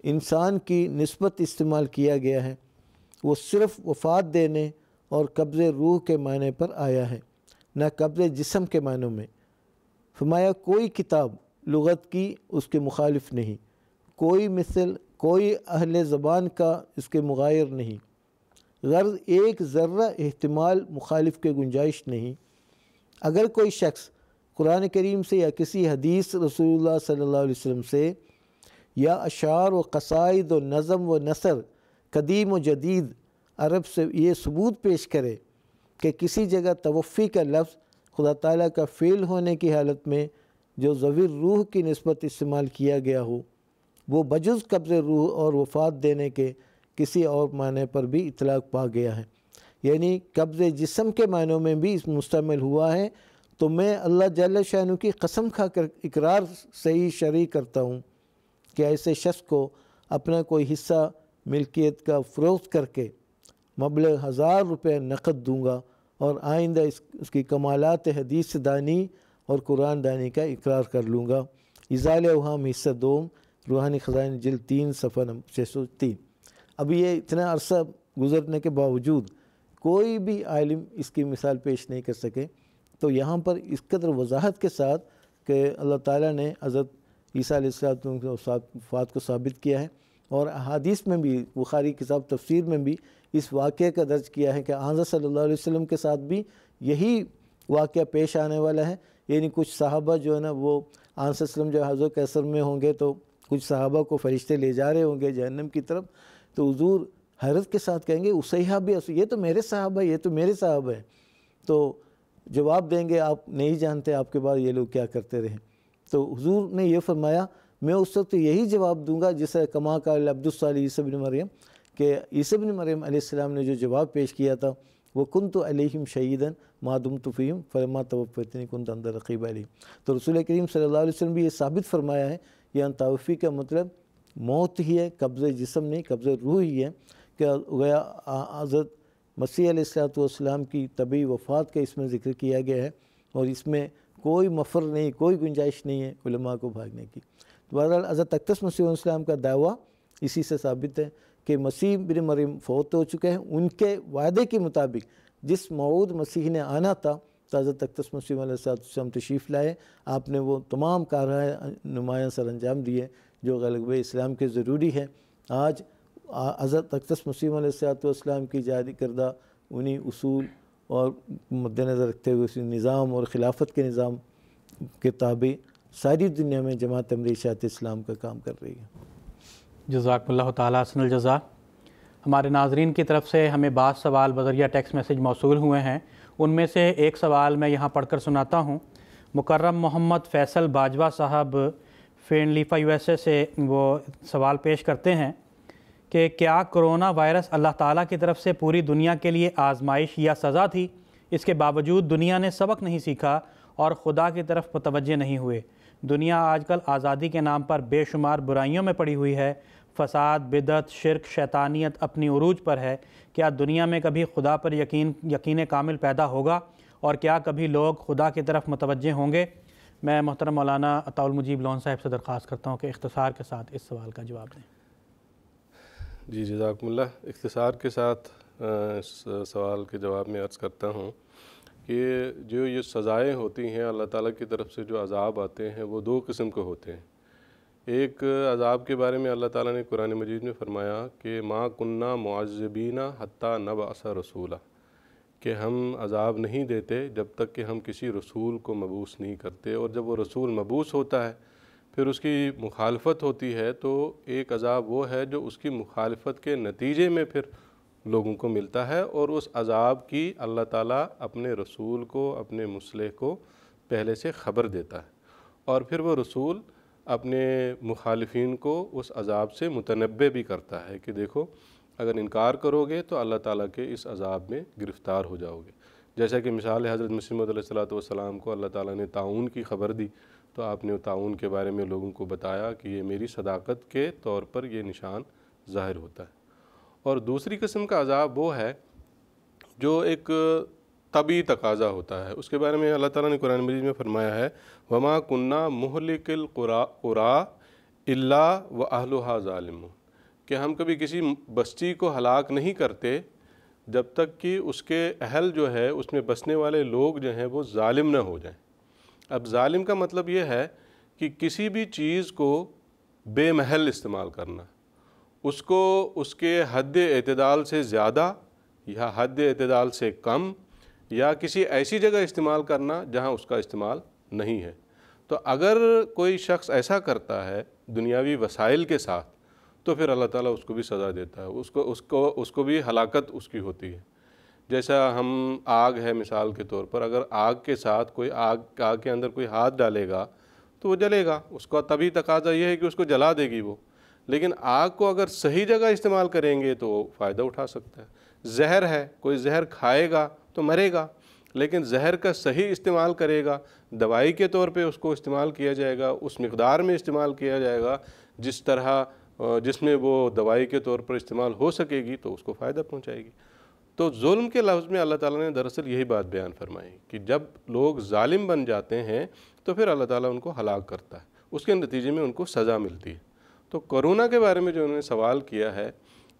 انسان کی نسبت استعمال کیا گیا ہے، وہ صرف وفات دینے اور قبض روح کے معنی پر آیا ہے، نہ قبض جسم کے معنوں میں۔ فرمایا کوئی کتاب لغت کی اس کے مخالف نہیں، کوئی مثل، کوئی اہل زبان کا اس کے مغایر نہیں، غرض ایک ذرہ احتمال مخالف کے گنجائش نہیں۔ اگر کوئی شخص قرآن کریم سے یا کسی حدیث رسول اللہ صلی اللہ علیہ وسلم سے یا اشعار و قصائد و نظم و نثر قدیم و جدید عرب سے یہ ثبوت پیش کرے کہ کسی جگہ توفی کا لفظ خدا تعالیٰ کا فعل ہونے کی حالت میں جو ذوی روح کی نسبت استعمال کیا گیا ہو، وہ بجز قبض روح اور وفات دینے کے کسی اور معنی پر بھی اطلاق پا گیا ہے، یعنی قبض جسم کے معنوں میں بھی اس مشتمل ہوا ہے۔ تو میں اللہ جل شانہ کی قسم کھا کر اقرار صحیح شرعی کرتا ہوں کہ ایسے شخص کو اپنا کوئی حصہ ملکیت کا فروخت کر کے مبلغ 1000 روپے نقد دوں گا، اور آئندہ اس کی کمالات حدیث دانی اور قرآن دانی کا اقرار کر لوں گا۔ ازالہ اوہام حصہ 2 روحانی خزائن جلد 3 صفحہ 603۔ اب یہ اتنا عرصہ گزرنے کے باوجود کوئی بھی عالم اس کی مثال پیش نہیں کر سکے، تو یہاں پر اس قدر وضاحت کے ساتھ کہ اللہ تعالیٰ نے حضرت عیسیٰ علیہ السلام کی وفات کو ثابت کیا ہے، اور احادیث میں بھی بخاری کتاب تفسیر میں بھی اس واقعے کا درج کیا ہے کہ حضرت صلی اللہ علیہ وسلم کے ساتھ بھی یہی واقعہ پیش آنے والا ہے، یعنی کچھ صحابہ جو ہے نا وہ حضرت صلی اللہ علیہ وسلم جو حضرت کیسر میں ہوں گے تو کچھ صحابہ کو فرشتے لے جا رہے ہوں گے جہنم کی طرف، تو حضور حیرت کے ساتھ کہیں گے اسیحا بھی، یہ تو میرے صحابہ، یہ تو میرے صحابہ ہیں، تو جواب دیں گے آپ نہیں جانتے آپ کے بعد یہ لوگ کیا کرتے رہے۔ تو حضور نے یہ فرمایا میں اس وقت یہی جواب دوں گا جسے کما قال عبد الصالح عیسیٰ بن مریم، کہ عیسیٰ بن مریم علیہ السلام نے جو جواب پیش کیا تھا وہ کنت علیہم شہیدا ما دمت فیہم فلما توفیتنی کنت انت رقیب علیہم، تو رسول کریم صلی اللہ علیہ وسلم بھی یہ ثابت فرمایا ہے، یہ توفی کا مطلب موت ہی ہے، قبض جسم نہیں، قبض روح ہی ہے، کہ گویا حضرت مسیح علیہ الصلوۃ والسلام کی طبعی وفات کا اس میں ذکر کیا گیا ہے، اور اس میں کوئی مفر نہیں، کوئی گنجائش نہیں ہے علماء کو بھاگنے کی۔ بہرحال حضرت اقدس مسیح علیہ السلام کا دعویٰ اسی سے ثابت ہے کہ مسیح بن مریم فوت ہو چکے ہیں، ان کے وعدے کے مطابق جس موعود مسیح نے آنا تھا تو حضرت اقدس مسیح علیہ السلام تشریف لائے، آپ نے وہ تمام کارروائی نمایاں سر انجام دیے جو غلبہ اسلام کے ضروری ہے۔ آج حضرت اقدس مسیح علیہ السلام کی جاری کردہ انہی اصول اور مد نظر رکھتے ہوئے اسی نظام اور خلافت کے نظام کے تابع ساری دنیا میں جماعت احمدیہ اشاعت اسلام کا کام کر رہی ہے۔ جزاک اللہ تعالیٰ حسن الجزا۔ ہمارے ناظرین کی طرف سے ہمیں بعض سوال بذریعہ ٹیکسٹ میسیج موصول ہوئے ہیں، ان میں سے ایک سوال میں یہاں پڑھ کر سناتا ہوں۔ مکرم محمد فیصل باجوہ صاحب فینلیفا USA سے وہ سوال پیش کرتے ہیں کہ کیا کرونا وائرس اللہ تعالیٰ کی طرف سے پوری دنیا کے لیے آزمائش یا سزا تھی؟ اس کے باوجود دنیا نے سبق نہیں سیکھا اور خدا کی طرف متوجہ نہیں ہوئے۔ دنیا آج کل آزادی کے نام پر بے شمار برائیوں میں پڑی ہوئی ہے، فساد، بدعت، شرک، شیطانیت اپنی عروج پر ہے۔ کیا دنیا میں کبھی خدا پر یقین کامل پیدا ہوگا، اور کیا کبھی لوگ خدا کی طرف متوجہ ہوں گے؟ میں محترم مولانا عطاء المجیب لون صاحب سے درخواست کرتا ہوں کہ اختصار کے ساتھ اس سوال کا جواب دیں۔ جی جزاکم اللہ۔ اختصار کے ساتھ اس سوال کے جواب میں عرض کرتا ہوں کہ جو یہ سزائیں ہوتی ہیں اللہ تعالیٰ کی طرف سے، جو عذاب آتے ہیں وہ دو قسم کے ہوتے ہیں۔ ایک عذاب کے بارے میں اللہ تعالیٰ نے قرآن مجید میں فرمایا کہ ما کننا معذبین حتی نبعث رسولا، کہ ہم عذاب نہیں دیتے جب تک کہ ہم کسی رسول کو مبعوث نہیں کرتے، اور جب وہ رسول مبعوث ہوتا ہے پھر اس کی مخالفت ہوتی ہے تو ایک عذاب وہ ہے جو اس کی مخالفت کے نتیجے میں پھر لوگوں کو ملتا ہے، اور اس عذاب کی اللہ تعالیٰ اپنے رسول کو، اپنے مصلح کو پہلے سے خبر دیتا ہے، اور پھر وہ رسول اپنے مخالفین کو اس عذاب سے متنبع بھی کرتا ہے کہ دیکھو اگر انکار کرو گے تو اللہ تعالیٰ کے اس عذاب میں گرفتار ہو جاؤ گے۔ جیسا کہ مثال حضرت مسیح موعود علیہ السلام کو اللہ تعالیٰ نے طاعون کی خبر دی تو آپ نے طاعون کے بارے میں لوگوں کو بتایا کہ یہ میری صداقت کے طور پر یہ نشان ظاہر ہوتا ہے۔ اور دوسری قسم کا عذاب وہ ہے جو ایک طبعی تقاضا ہوتا ہے، اس کے بارے میں اللہ تعالیٰ نے قرآن مجید میں فرمایا ہے وَمَا كُنَّا مُهْلِكِ الْقُرَىٰ إِلَّا وَأَهْلُهَا ظَالِمُونَ، کہ ہم کبھی کسی بستی کو ہلاک نہیں کرتے جب تک کہ اس کے اہل جو ہے، اس میں بسنے والے لوگ جو ہیں وہ ظالم نہ ہو جائیں۔ اب ظالم کا مطلب یہ ہے کہ کسی بھی چیز کو بے محل استعمال کرنا، اس کو اس کے حد اعتدال سے زیادہ یا حد اعتدال سے کم، یا کسی ایسی جگہ استعمال کرنا جہاں اس کا استعمال نہیں ہے۔ تو اگر کوئی شخص ایسا کرتا ہے دنیاوی وسائل کے ساتھ تو پھر اللہ تعالیٰ اس کو بھی سزا دیتا ہے، اس کو بھی ہلاکت اس کی ہوتی ہے۔ جیسا ہم آگ ہے مثال کے طور پر، اگر آگ کے ساتھ کوئی آگ کے اندر کوئی ہاتھ ڈالے گا تو وہ جلے گا، اس کا طبعی تقاضا یہ ہے کہ اس کو جلا دے گی وہ، لیکن آگ کو اگر صحیح جگہ استعمال کریں گے تو وہ فائدہ اٹھا سکتا ہے۔ زہر ہے، کوئی زہر کھائے گا تو مرے گا، لیکن زہر کا صحیح استعمال کرے گا، دوائی کے طور پہ اس کو استعمال کیا جائے گا، اس مقدار میں استعمال کیا جائے گا جس میں وہ دوائی کے طور پر استعمال ہو سکے گی تو اس کو فائدہ پہنچائے گی۔ تو ظلم کے لفظ میں اللہ تعالیٰ نے دراصل یہی بات بیان فرمائی کہ جب لوگ ظالم بن جاتے ہیں تو پھر اللہ تعالیٰ ان کو ہلاک کرتا ہے، اس کے نتیجے میں ان کو سزا ملتی ہے۔ تو کرونا کے بارے میں جو انہوں نے سوال کیا ہے،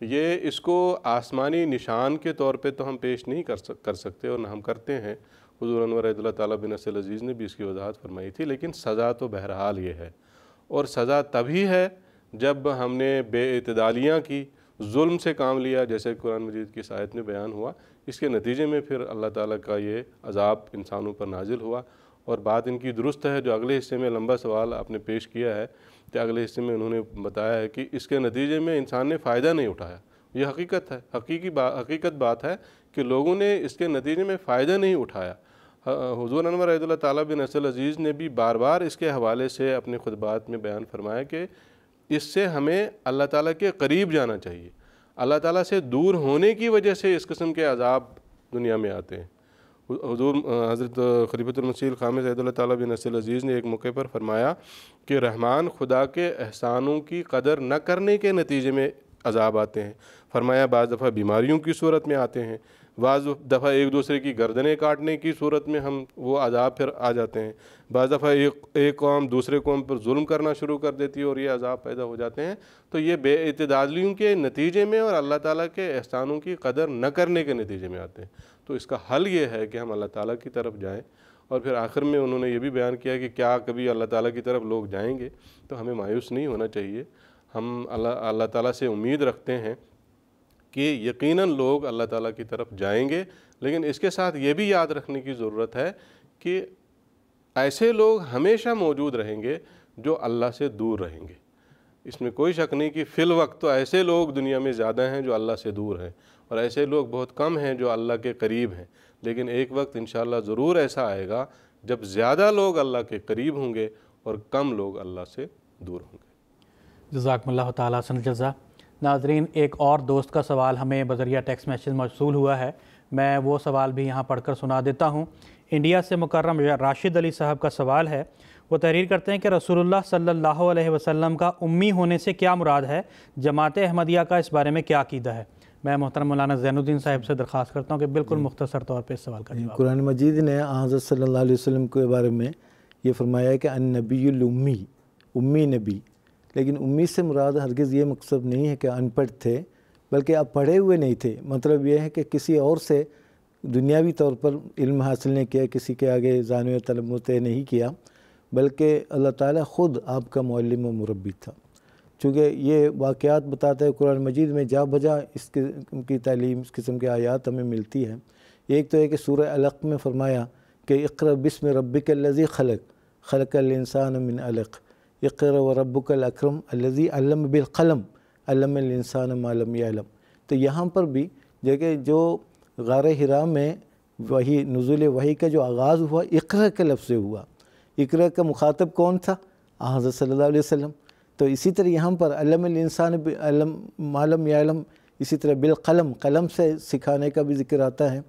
یہ اس کو آسمانی نشان کے طور پہ تو ہم پیش نہیں کر سکتے اور نہ ہم کرتے ہیں، حضور انور عید اللہ تعالیٰ بن نصر العزیز نے بھی اس کی وضاحت فرمائی تھی، لیکن سزا تو بہرحال یہ ہے، اور سزا تبھی ہے جب ہم نے بے اعتدالیاں کی، ظلم سے کام لیا، جیسے قرآن مجید کی اس آیت میں بیان ہوا، اس کے نتیجے میں پھر اللہ تعالیٰ کا یہ عذاب انسانوں پر نازل ہوا۔ اور بات ان کی درست ہے جو اگلے حصے میں لمبا سوال آپ نے پیش کیا ہے، کہ اگلے حصے میں انہوں نے بتایا ہے کہ اس کے نتیجے میں انسان نے فائدہ نہیں اٹھایا۔ یہ حقیقت ہے، حقیقت بات ہے کہ لوگوں نے اس کے نتیجے میں فائدہ نہیں اٹھایا۔ حضور انور عید اللہ تعالیٰ بن نصر العزیز نے بھی بار بار اس کے حوالے سے اپنے خطبات میں بیان فرمایا کہ اس سے ہمیں اللہ تعالیٰ کے قریب جانا چاہیے۔ اللہ تعالیٰ سے دور ہونے کی وجہ سے اس قسم کے عذاب دنیا میں آتے ہیں۔ حضور حضرت خلیفۃ المسیح الخامس عید اللہ تعالیٰ بن نصر العزیز نے ایک موقع پر فرمایا کہ رحمان خدا کے احسانوں کی قدر نہ کرنے کے نتیجے میں عذاب آتے ہیں۔ فرمایا بعض دفعہ بیماریوں کی صورت میں آتے ہیں، بعض دفعہ ایک دوسرے کی گردنیں کاٹنے کی صورت میں وہ عذاب پھر آ جاتے ہیں، بعض دفعہ ایک قوم دوسرے قوم پر ظلم کرنا شروع کر دیتی ہے اور یہ عذاب پیدا ہو جاتے ہیں۔ تو یہ بے اعتدالیوں کے نتیجے میں اور اللہ تعالیٰ کے احسانوں کی قدر نہ کرنے کے نتیجے میں آتے ہیں۔ تو اس کا حل یہ ہے کہ ہم اللہ تعالیٰ کی طرف جائیں، اور پھر آخر میں انہوں نے یہ بھی بیان کیا کہ کیا کبھی اللہ تعالیٰ کی طرف لوگ جائیں گے، تو ہمیں مایوس نہیں ہونا چاہیے۔ ہم اللہ تعالیٰ سے امید رکھتے ہیں کہ یقیناً لوگ اللہ تعالیٰ کی طرف جائیں گے، لیکن اس کے ساتھ یہ بھی یاد رکھنے کی ضرورت ہے کہ ایسے لوگ ہمیشہ موجود رہیں گے جو اللہ سے دور رہیں گے۔ اس میں کوئی شک نہیں کہ فی الوقت تو ایسے لوگ دنیا میں زیادہ ہیں جو اللہ سے دور ہیں، اور ایسے لوگ بہت کم ہیں جو اللہ کے قریب ہیں، لیکن ایک وقت انشاءاللہ ضرور ایسا آئے گا جب زیادہ لوگ اللہ کے قریب ہوں گے اور کم لوگ اللہ سے دور ہوں گے۔ جزاکم اللہ تعالیٰ حسن الجزا۔ ناظرین، ایک اور دوست کا سوال ہمیں بذریعہ ٹیکسٹ میسیج موصول ہوا ہے، میں وہ سوال بھی یہاں پڑھ کر سنا دیتا ہوں۔ انڈیا سے مکرم راشد علی صاحب کا سوال ہے، وہ تحریر کرتے ہیں کہ رسول اللہ صلی اللہ علیہ وسلم کا امی ہونے سے کیا مراد ہے، جماعت احمدیہ کا اس بارے میں کیا عقیدہ ہے؟ میں محترم مولانا زین الدین صاحب سے درخواست کرتا ہوں کہ بالکل مختصر طور پہ اس سوال کا جواب۔ قرآن مجید نے حضرت صلی اللہ علیہ وسلم کے بارے میں یہ فرمایا ہے کہ النبی الامی، امی نبی، لیکن امی سے مراد ہرگز یہ مقصد نہیں ہے کہ ان پڑھ تھے، بلکہ اب پڑھے ہوئے نہیں تھے۔ مطلب یہ ہے کہ کسی اور سے دنیاوی طور پر علم حاصل نہیں کیا، کسی کے آگے زانو طلب مطلع نہیں کیا، بلکہ اللہ تعالیٰ خود آپ کا معلم و مربی تھا۔ چونکہ یہ واقعات بتاتا ہے قرآن مجید میں جا بجا اس قسم کی تعلیم، اس قسم کے آیات ہمیں ملتی ہیں۔ ایک تو ہے کہ سورہ علق میں فرمایا کہ اقرأ بسم ربک الذی خلق، خلق الانسان من علق، اقرأ وربک الاکرم الذی علم بالقلم علم الانسان ما لم یعلم۔ تو یہاں پر بھی دیکھیں جو غار حرا میں وحی نزول وحی کا جو آغاز ہوا اقرأ کے لفظ سے ہوا۔ اقرأ کا مخاطب کون تھا؟ حضرت صلی اللہ علیہ وسلم۔ تو اسی طرح یہاں پر علم الانسان علم ما لم یعلم، اسی طرح بالقلم، قلم سے سکھانے کا بھی ذکر آتا ہے۔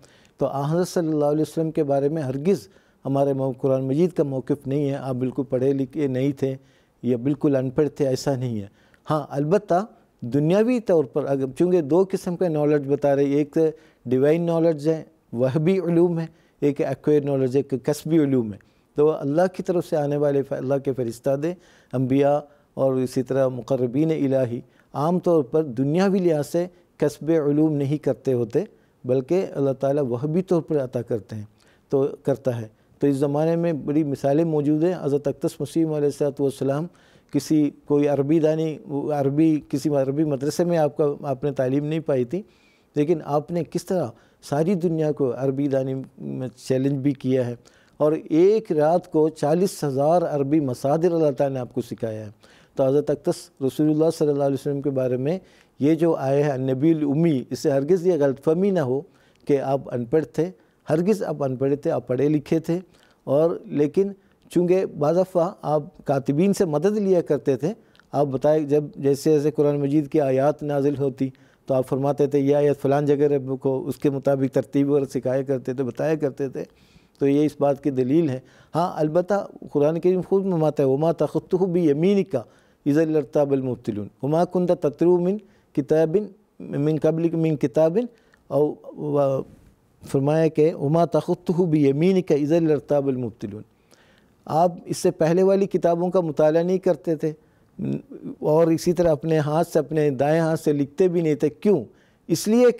تو حضرت صلی اللہ علیہ وسلم کے بارے میں ہرگز ہمارے قرآن مجید کا موقف نہیں ہے آپ بالکل پڑھے لکھے نہیں تھے یا بالکل ان پڑھ تھے، ایسا نہیں ہے۔ ہاں البتہ دنیاوی طور پر اگر چونکہ دو قسم کا نالج بتا رہے، ایک ڈیوائن نالج ہے، وہبی علوم ہے، ایک ایکوائر نالج ہے، ایک کسبی علوم ہے۔ تو اللہ کی طرف سے آنے والے اللہ کے فرشتہ انبیاء اور اسی طرح مقربین الہی عام طور پر دنیاوی لحاظ سے کسب علوم نہیں کرتے ہوتے، بلکہ اللہ تعالیٰ وہبی طور پر عطا کرتا ہے۔ تو اس زمانے میں بڑی مثالیں موجود ہیں۔ حضرت اقدس مسیح علیہ السلام کوئی عربی دانی کسی عربی مدرسے میں آپ نے تعلیم نہیں پائی تھی، لیکن آپ نے کس طرح ساری دنیا کو عربی دانی میں چیلنج بھی کیا ہے، اور ایک رات کو 40,000 عربی مصادر اللہ تعالیٰ نے آپ کو سکھایا ہے۔ تو حضرت اقدس رسول اللہ صلی اللہ علیہ وسلم کے بارے میں یہ جو آیا ہے نبی الامی، اس سے ہرگز یہ غلط فہمی نہ ہو کہ آپ ان پڑھ تھے، ہرگز آپ ان پڑھ تھے، آپ پڑھے لکھے تھے، اور لیکن چونکہ بعض دفعہ آپ کاتبین سے مدد لیا کرتے تھے۔ آپ بتائے جب جیسے قرآن مجید کی آیات نازل ہوتی تو آپ فرماتے تھے یہ آیت فلان جگہ کو اس کے مطابق ترتیب اور سکھایا کرتے تھے، بتایا کرتے تھے، تو یہ اس بات کی دلیل ہے۔ ہاں البتہ قرآن کریم خود فرماتا ہے وما تخطہ بیمینک اذا لارتاب المبطلون وما کنت تتلو من کتاب من قبلک من کتاب، اور فرمایا کہ وما تخطہ بیمینک اذا لارتاب المبطلون، آپ اس سے پہلے والی کتابوں کا مطالعہ نہیں کرتے تھے اور اسی طرح اپنے ہاتھ سے اپنے دائیں ہاتھ سے لکھتے بھی نہیں تھے۔ کیوں؟ اس لیے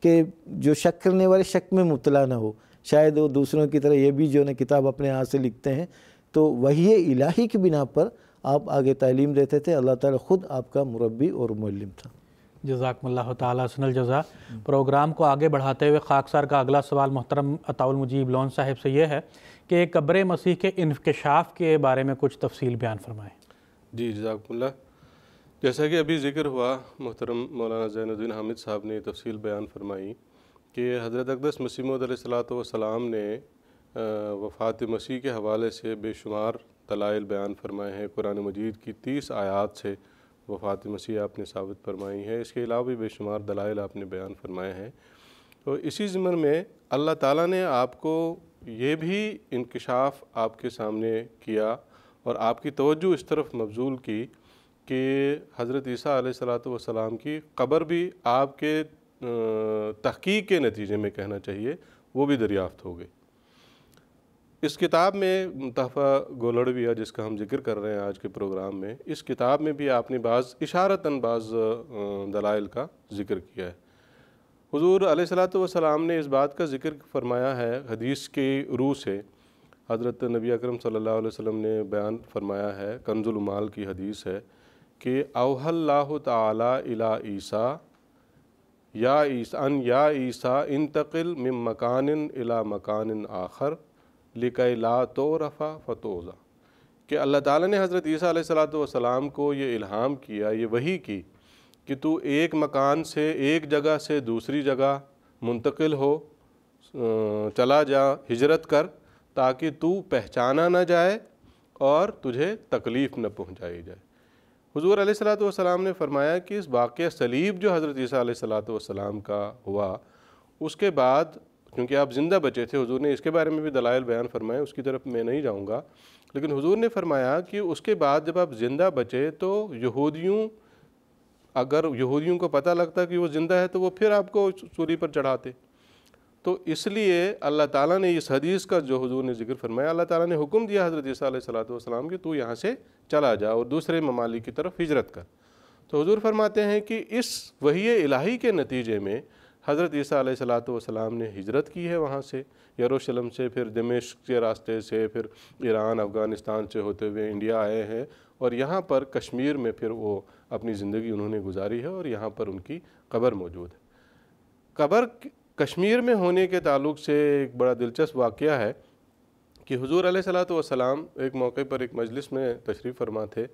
کہ جو شک کرنے والے شک میں مبتلا نہ ہو، شاید وہ دوسروں کی طرح یہ بھی جو ہے کتاب اپنے ہاتھ سے لکھتے ہیں۔ تو وحی الہی کی بنا پر آپ آگے تعلیم دیتے تھے، اللہ تعالیٰ خود آپ کا مربی اور معلم تھا۔ جزاکم اللہ تعالیٰ حسن الجزا۔ پروگرام کو آگے بڑھاتے ہوئے خاکسار کا اگلا سوال محترم عطاء المجیب لون صاحب سے یہ ہے کہ قبر مسیح کے انکشاف کے بارے میں کچھ تفصیل بیان فرمائیں۔ جی جزاکم اللہ۔ جیسا کہ ابھی ذکر ہوا، محترم مولانا زین الدین حامد صاحب نے تفصیل بیان فرمائی کہ حضرت اقدس مسیح موعود علیہ السلام نے وفات مسیح کے حوالے سے بے شمار دلائل بیان فرمائے ہیں۔ قرآن مجید کی 30 آیات سے وفات مسیح آپ نے ثابت فرمائی ہے، اس کے علاوہ بھی بے شمار دلائل آپ نے بیان فرمائے ہیں۔ تو اسی ضمن میں اللہ تعالیٰ نے آپ کو یہ بھی انکشاف آپ کے سامنے کیا اور آپ کی توجہ اس طرف مبذول کی کہ حضرت عیسیٰ علیہ السلام کی قبر بھی آپ کے تحقیق کے نتیجے میں کہنا چاہیے وہ بھی دریافت ہو گئی۔ اس کتاب میں تحفہ گولڑویہ جس کا ہم ذکر کر رہے ہیں آج کے پروگرام میں، اس کتاب میں بھی آپ نے اشارتاً بعض دلائل کا ذکر کیا ہے۔ حضور علیہ السلام نے اس بات کا ذکر فرمایا ہے حدیث کی روح سے۔ حضرت نبی اکرم صلی اللہ علیہ وسلم نے بیان فرمایا ہے، کنز المال کی حدیث ہے کہ اوحی اللہ تعالیٰ الی عیسیٰ یا عیسیٰ انتقل من مکان الی مکان آخر لکئی لا تعرف فتوضع، کہ اللہ تعالیٰ نے حضرت عیسیٰ علیہ السلام کو یہ الہام کیا، یہ وحی کی کہ تو ایک مکان سے، ایک جگہ سے دوسری جگہ منتقل ہو، چلا جا، ہجرت کر، تاکہ تو پہچانا نہ جائے اور تجھے تکلیف نہ پہنچائی جائے۔ حضور علیہ السلام نے فرمایا کہ اس واقعہ صلیب جو حضرت عیسیٰ علیہ السلام کا ہوا، اس کے بعد کیونکہ آپ زندہ بچے تھے، حضور نے اس کے بارے میں بھی دلائل بیان فرمائے، اس کی طرف میں نہیں جاؤں گا، لیکن حضور نے فرمایا کہ اس کے بعد جب آپ زندہ بچے تو اگر یہودیوں کو پتہ لگتا کہ وہ زندہ ہے تو وہ پھر آپ کو سولی پر چڑھاتے۔ تو اس لیے اللہ تعالیٰ نے اس حدیث کا جو حضور نے ذکر فرمایا، اللہ تعالیٰ نے حکم دیا حضرت عیسیٰ علیہ السلام کہ تو یہاں سے چلا جا اور دوسرے ممالک کی طرف ہجرت کر۔ تو حضور فرماتے ہیں کہ اس وحی الہی کے نتیجے میں حضرت عیسیٰ علیہ السلام نے ہجرت کی ہے، وہاں سے یروشلم سے، پھر دمشق کے راستے سے، پھر ایران افغانستان سے ہوتے ہوئے انڈیا آئے ہیں، اور یہاں پر کشمیر میں پھر وہ اپنی زندگی انہوں نے گزاری ہے، اور یہاں پر ان کی قبر موجود ہے۔ قبر کشمیر میں ہونے کے تعلق سے ایک بڑا دلچسپ واقعہ ہے کہ کہ حضور علیہ الصلوۃ والسلام ایک موقع پر ایک مجلس میں تشریف فرما تھے.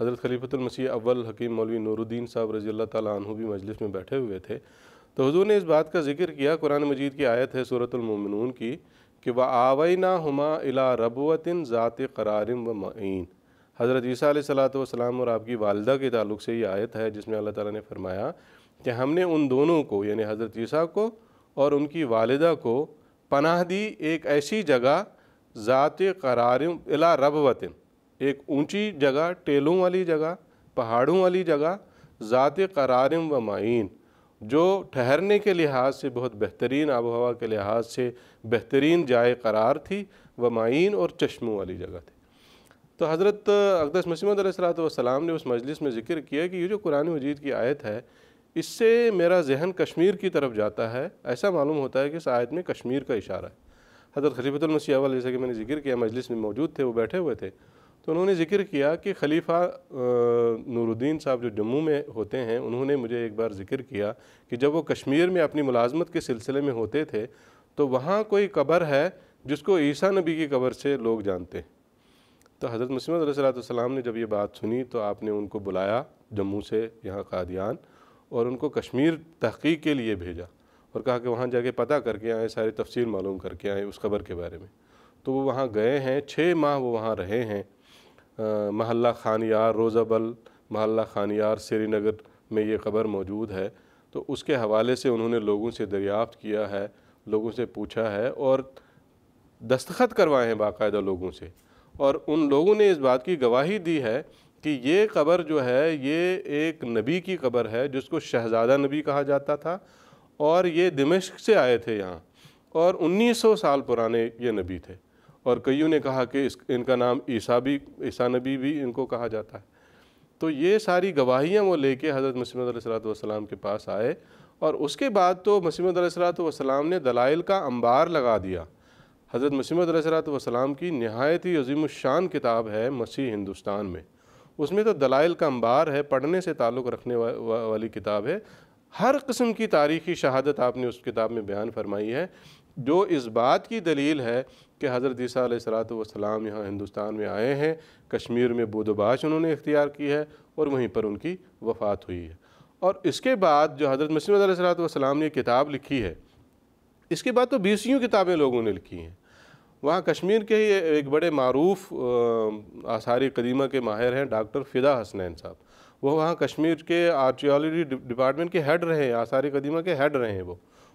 حضرت خلیفۃ المسیح اول حکیم مولوی نور الدین صاحب رضی اللہ تعالیٰ عنہ بھی مجلس میں بیٹھے ہوئے تھے. تو حضور نے اس بات کا ذکر کیا، قرآن مجید کی آیت ہے سورۃ المومنون کی کہ وَآوَيْنَاهُمَا إِلَىٰ رَبْوَةٍ ذَاتِ قَرَارٍ وَمَعِينٍ. حضرت عیسیٰ علیہ الصلوۃ والسلام اور آپ کی والدہ کے تعلق سے یہ آیت ہے جس میں اللہ تعالیٰ نے فرمایا کہ ہم نے ان دونوں کو یعنی حضرت عیسیٰ کو اور ان کی والدہ کو پناہ دی ایک ایسی جگہ ذات قرار الی ربوۃ، ایک اونچی جگہ، ٹیلوں والی جگہ، پہاڑوں والی جگہ، ذات قرار و معین، جو ٹھہرنے کے لحاظ سے بہت بہترین، آب و ہوا کے لحاظ سے بہترین جائے قرار تھی، و معین اور چشموں والی جگہ تھی. تو حضرت اقدس مسیح موعود علیہ الصلوۃ والسلام نے اس مجلس میں ذکر کیا کہ یہ جو قرآن مجید کی آیت ہے اس سے میرا ذہن کشمیر کی طرف جاتا ہے. ایسا معلوم ہوتا ہے کہ اس آیت میں کشمیر کا اشارہ ہے. حضرت خلیفۃ المسیح اول جیسا کہ میں نے ذکر کیا مجلس میں موجود تھے، وہ بیٹھے ہوئے تھے، تو انہوں نے ذکر کیا کہ خلیفہ نور الدین صاحب جو جموں میں ہوتے ہیں انہوں نے مجھے ایک بار ذکر کیا کہ جب وہ کشمیر میں اپنی ملازمت کے سلسلے میں ہوتے تھے تو وہاں کوئی قبر ہے جس کو عیسیٰ نبی کی قبر سے لوگ جانتے ہیں. تو حضرت مسیح موعود علیہ الصلوۃ والسلام نے جب یہ بات سنی تو آپ نے ان کو بلایا جموں سے یہاں قادیان اور ان کو کشمیر تحقیق کے لیے بھیجا اور کہا کہ وہاں جا کے پتہ کر کے آئیں، ساری تفصیل معلوم کر کے آئیں اس قبر کے بارے میں. تو وہ وہاں گئے ہیں، 6 ماہ وہ وہاں رہے ہیں. محلہ خانیار روزہ-بل، محلہ خانیار سری نگر میں یہ قبر موجود ہے. تو اس کے حوالے سے انہوں نے لوگوں سے دریافت کیا ہے، لوگوں سے پوچھا ہے اور دستخط کروائے ہیں باقاعدہ لوگوں سے، اور ان لوگوں نے اس بات کی گواہی دی ہے کہ یہ قبر جو ہے یہ ایک نبی کی قبر ہے جس کو شہزادہ نبی کہا جاتا تھا، اور یہ دمشق سے آئے تھے یہاں، اور 1900 سال پرانے یہ نبی تھے. اور کئیوں نے کہا کہ ان کا نام عیسیٰ نبی بھی ان کو کہا جاتا ہے. تو یہ ساری گواہیاں وہ لے کے حضرت مسیح موعود علیہ الصلوۃ والسلام کے پاس آئے، اور اس کے بعد تو مسیح موعود علیہ الصلوۃ والسلام نے دلائل کا انبار لگا دیا. حضرت مسیح موعود علیہ الصلوۃ والسلام کی نہایت ہی عظیم الشان کتاب ہے مسیح ہندوستان میں. اس میں تو دلائل کا انبار ہے، پڑھنے سے تعلق رکھنے والی کتاب ہے. ہر قسم کی تاریخی شہادت آپ نے اس کتاب میں بیان فرمائی ہے، جو اس بات کی دلیل ہے کہ حضرت عیسیٰ علیہ الصلوۃ والسلام یہاں ہندوستان میں آئے ہیں، کشمیر میں بود و باش انہوں نے اختیار کی ہے اور وہیں پر ان کی وفات ہوئی ہے. اور اس کے بعد جو حضرت مسیح موعود علیہ الصلوۃ والسلام نے کتاب لکھی ہے، اس کے بعد تو 20 کتابیں لوگوں نے لکھی ہیں. وہاں کشمیر کے ہی ایک بڑے معروف آثار قدیمہ کے ماہر ہیں ڈاکٹر فدا حسنین صاحب. وہ وہاں کشمیر کے آرکیالوجی ڈپارٹمنٹ کے ہیڈ رہے ہیں، آثار قدیمہ کے ہیڈ رہے ہیں.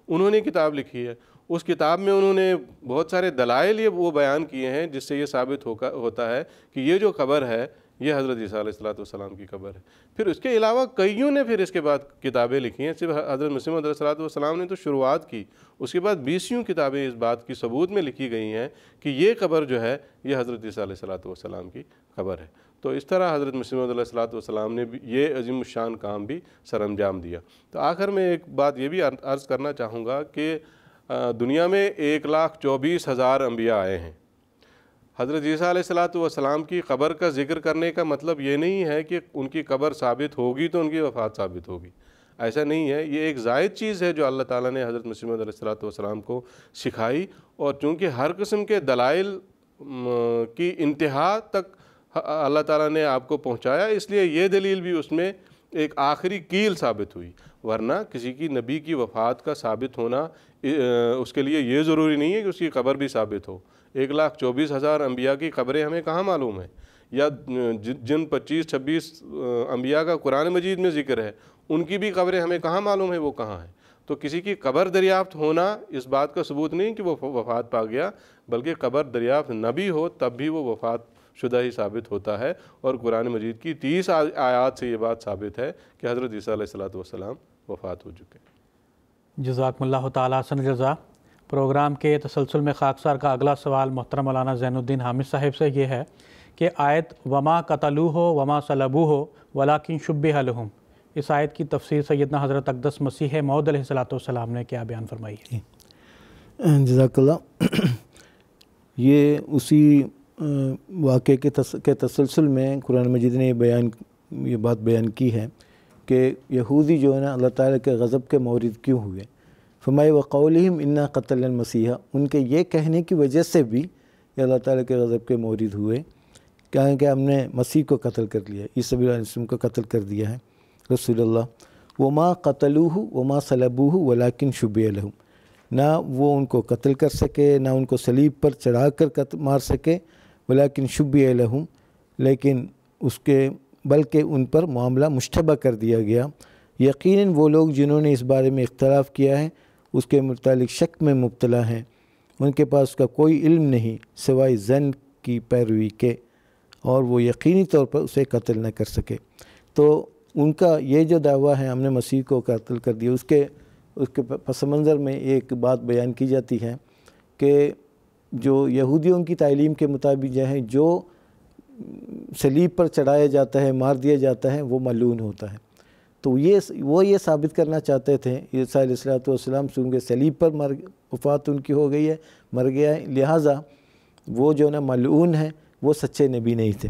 انہوں نے کتاب لکھی ہے. اس کتاب میں انہوں نے بہت سارے دلائل وہ بیان کیے ہیں جس سے یہ ثابت ہوتا ہے کہ یہ جو قبر ہے یہ حضرت عیسیٰ علیہ الصلوۃ والسلام کی قبر ہے. پھر اس کے علاوہ کئیوں نے پھر اس کے بعد کتابیں لکھی ہیں. صرف حضرت مسیح موعود علیہ الصلوۃ والسلام نے تو شروعات کی، اس کے بعد 20 کتابیں اس بات کی ثبوت میں لکھی گئی ہیں کہ یہ قبر جو ہے یہ حضرت عیسیٰ علیہ الصلوۃ والسلام کی قبر ہے. تو اس طرح حضرت مسیح موعود علیہ الصلوۃ والسلام نے بھی یہ عظیم الشان کام بھی سر انجام دیا. تو آخر میں ایک بات یہ بھی عرض کرنا چاہوں گا کہ دنیا میں 1,24,000 انبیاء آئے ہیں. حضرت عیسیٰ علیہ الصلوۃ والسلام کی قبر کا ذکر کرنے کا مطلب یہ نہیں ہے کہ ان کی قبر ثابت ہوگی تو ان کی وفات ثابت ہوگی، ایسا نہیں ہے. یہ ایک زائد چیز ہے جو اللہ تعالیٰ نے حضرت مسیح موعود علیہ الصلوۃ والسلام کو سکھائی، اور چونکہ ہر قسم کے دلائل کی انتہا تک اللہ تعالیٰ نے آپ کو پہنچایا، اس لیے یہ دلیل بھی اس میں ایک آخری کیل ثابت ہوئی. ورنہ کسی کی نبی کی وفات کا ثابت ہونا اس کے لیے یہ ضروری نہیں ہے کہ اس کی قبر بھی ثابت ہو. 1,24,000 انبیاء کی قبریں ہمیں کہاں معلوم ہیں، یا جن 25-26 انبیاء کا قرآن مجید میں ذکر ہے ان کی بھی قبریں ہمیں کہاں معلوم ہیں وہ کہاں ہیں. تو کسی کی قبر دریافت ہونا اس بات کا ثبوت نہیں کہ وہ وفات پا گیا، بلکہ قبر دریافت نہ بھی ہو تب بھی وہ وفات شدہ ہی ثابت ہوتا ہے. اور قرآن مجید کی 30 آیات سے یہ بات ثابت ہے کہ حضرت عیسیٰ علیہ الصلوۃ والسلام وفات ہو چکے. جزاکم اللہ تعالیٰ حسن جزا. پروگرام کے تسلسل میں خاکسار کا اگلا سوال محترم مولانا زین الدین حامد صاحب سے یہ ہے کہ آیت وما قتلوہ وما صلبوہ ولکن شبہ لہم، اس آیت کی تفسیر سیدنا حضرت اقدس مسیح موعود علیہ الصلوۃ والسلام نے کیا بیان فرمائی ہے؟ جزاک اللہ. یہ اسی واقعے کے تسلسل میں قرآن مجید نے یہ بات بیان کی ہے کہ یہودی جو ہے نا اللہ تعالیٰ کے غضب کے مورد کیوں ہوئے. فرمائے وقولہم انا قتلنا المسیح، ان کے یہ کہنے کی وجہ سے بھی یہ اللہ تعالیٰ کے غضب کے مورد ہوئے، کہیں کہ ہم نے مسیح کو قتل کر لیا، عیسیٰ علیہ السلام کو قتل کر دیا ہے رسول اللہ۔ وما قتلوہ وما صلبوہ ولکن شبہ لہم، نہ وہ ان کو قتل کر سکے، نہ ان کو صلیب پر چڑھا کر مار سکے، ولکن شبہ لہم، لیکن اس کے بلکہ ان پر معاملہ مشتبہ کر دیا گیا۔ یقیناً وہ لوگ جنہوں نے اس بارے میں اختلاف کیا ہے اس کے متعلق شک میں مبتلا ہیں، ان کے پاس اس کا کوئی علم نہیں سوائے ظن کی پیروی کے، اور وہ یقینی طور پر اسے قتل نہ کر سکے۔ تو ان کا یہ جو دعویٰ ہے ہم نے مسیح کو قتل کر دیا، اس کے پس منظر میں ایک بات بیان کی جاتی ہے کہ جو یہودیوں کی تعلیم کے مطابق جو ہے جو صلیب پر چڑھایا جاتا ہے، مار دیا جاتا ہے، وہ ملعون ہوتا ہے۔ تو وہ یہ ثابت کرنا چاہتے تھے عیسیٰ علیہ السلام چونکہ صلیب پر وفات ان کی ہو گئی ہے، مر گیا ہے، لہٰذا وہ جو نا ملعون ہے، وہ سچے نبی نہیں تھے۔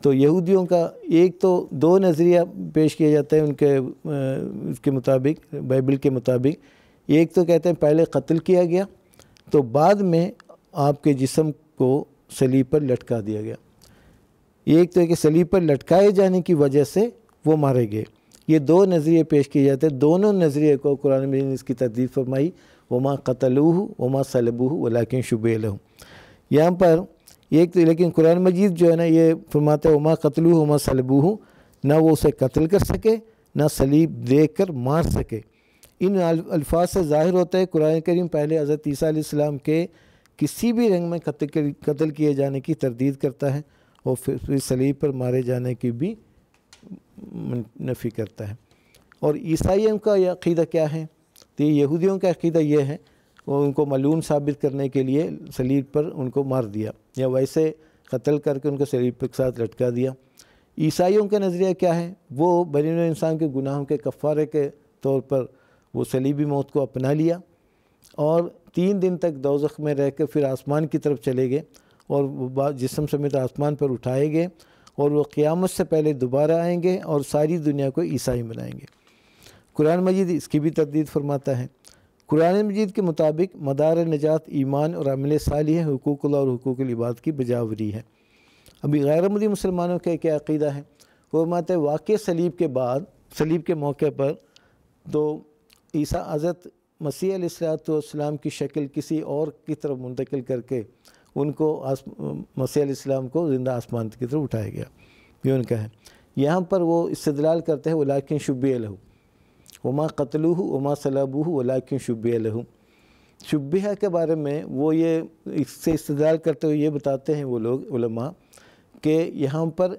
تو یہودیوں کا ایک تو دو نظریہ پیش کیا جاتا ہے ان کے اس کے مطابق، بائبل کے مطابق۔ ایک تو کہتے ہیں پہلے قتل کیا گیا تو بعد میں آپ کے جسم کو صلیب پر لٹکا دیا گیا۔ ایک تو ہے کہ صلیب پر لٹکائے جانے کی وجہ سے وہ مارے گئے۔ یہ دو نظریے پیش کیے جاتے ہیں، دونوں نظریے کو قرآن مجید نے اس کی تردید فرمائی، وما قتلوہ وما صلبوہ ولکن شبہ لہم۔ یہاں پر ایک تو لیکن قرآن مجید جو ہے نا یہ فرماتا ہے وما قتلوہ وما صلبوہ، نہ وہ اسے قتل کر سکے نہ صلیب دے کر مار سکے۔ ان الفاظ سے ظاہر ہوتا ہے قرآن کریم پہلے حضرت عیسیٰ علیہ السلام کے کسی بھی رنگ میں قتل کیے جانے کی تردید کرتا ہے اور پھر صلیب پر مارے جانے کی بھی نفی کرتا ہے۔ اور عیسائیوں کا یہ عقیدہ کیا ہے؟ تو یہودیوں کا عقیدہ یہ ہے وہ ان کو ملعون ثابت کرنے کے لیے صلیب پر ان کو مار دیا یا ویسے قتل کر کے ان کو صلیب کے ساتھ لٹکا دیا۔ عیسائیوں کا نظریہ کیا ہے؟ وہ بنی نوع انسان کے گناہوں کے کفارے کے طور پر وہ صلیبی موت کو اپنا لیا اور 3 دن تک دوزخ میں رہ کر پھر آسمان کی طرف چلے گئے اور وہ جسم سمیت آسمان پر اٹھائے گئے اور وہ قیامت سے پہلے دوبارہ آئیں گے اور ساری دنیا کو عیسائی بنائیں گے۔ قرآن مجید اس کی بھی تردید فرماتا ہے۔ قرآن مجید کے مطابق مدار نجات ایمان اور عمل صالح، حقوق اللہ اور حقوق العباد کی بجاوری ہے۔ ابھی غیر مدی مسلمانوں کا کیا عقیدہ ہے؟ وہ فرماتے ہیں واقع صلیب کے بعد، صلیب کے موقع پر تو عیسیٰ حضرت مسیح علیہ السلام کی شکل کسی اور کی طرف منتقل کر کے ان کو مسیح علیہ السلام کو زندہ آسمان کی طرف اٹھایا گیا، یہ ان کا ہے۔ یہاں پر وہ استدلال کرتے ہیں ولکن شبہ لہم وما قتلوہ وما صلبوہ ولکن شبہ لہم۔ شبہ کے بارے میں وہ یہ اس سے استدلال کرتے ہوئے یہ بتاتے ہیں وہ لوگ علماء کہ یہاں پر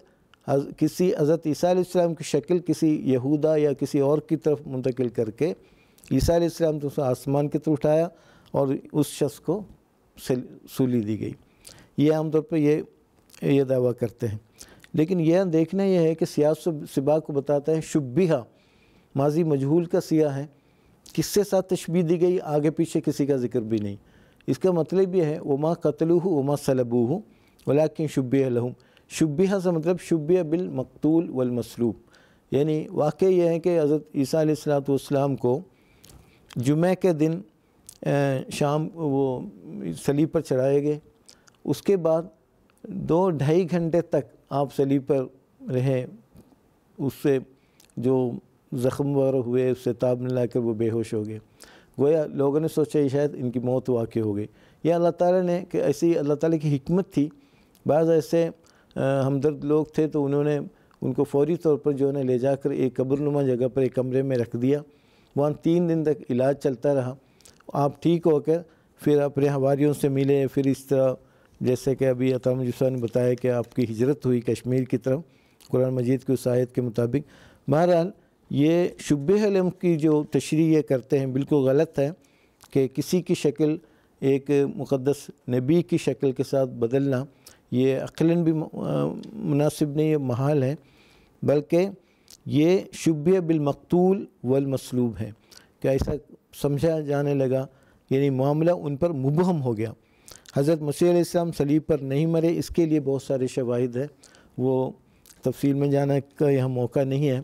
کسی حضرت عیسیٰ علیہ السلام کی شکل کسی یہودا یا کسی اور کی طرف منتقل کر کے عیسیٰ علیہ السلام تو آسمان کی طرف اٹھایا اور اس شخص کو سولی دی گئی۔ یہ عام طور پہ یہ دعویٰ کرتے ہیں، لیکن یہ دیکھنا یہ ہے کہ سیاق و سباق کو بتاتا ہے شبیہ ماضی مجہول کا سیاق ہے، کس سے ساتھ تشبیہ دی گئی، آگے پیچھے کسی کا ذکر بھی نہیں۔ اس کا مطلب یہ ہے وما قتلوہ وما صلبوہ ولکن شبہ لہم۔ شبیہ سے مطلب شبیہ بالمقتول والمصلوب، یعنی واقع یہ ہے کہ حضرت عیسیٰ علیہ السلام کو جمعہ کے دن شام وہ صلیب پر چڑھائے گئے، اس کے بعد 2-2.5 گھنٹے تک آپ صلیب پر رہے، اس سے جو زخم وغیرہ ہوئے اس سے تاب نہ لا کر وہ بے ہوش ہو گئے۔ گویا لوگوں نے سوچا شاید ان کی موت واقع ہو گئی، یہ اللہ تعالیٰ نے کہ ایسی اللہ تعالیٰ کی حکمت تھی۔ بعض ایسے ہمدرد لوگ تھے تو انہوں نے ان کو فوری طور پر جو ہے لے جا کر ایک قبر نما جگہ پر ایک کمرے میں رکھ دیا، وہاں 3 دن تک علاج چلتا رہا۔ آپ ٹھیک ہو کر پھر اپنے حواریوں سے ملے، پھر اس طرح جیسے کہ ابھی عطا مجید نے بتایا کہ آپ کی ہجرت ہوئی کشمیر کی طرف قرآن مجید کی اس آیت کے مطابق۔ بہرحال یہ شبہ لہم کی جو تشریح یہ کرتے ہیں بالکل غلط ہے کہ کسی کی شکل ایک مقدس نبی کی شکل کے ساتھ بدلنا یہ عقلاً بھی مناسب نہیں، محال ہے، بلکہ یہ شبہ بالمقتول والمصلوب ہے کہ ایسا سمجھا جانے لگا، یعنی معاملہ ان پر مبہم ہو گیا۔ حضرت مسیح علیہ السلام صلیب پر نہیں مرے، اس کے لیے بہت سارے شواہد ہیں، وہ تفصیل میں جانے کا یہاں موقع نہیں ہے۔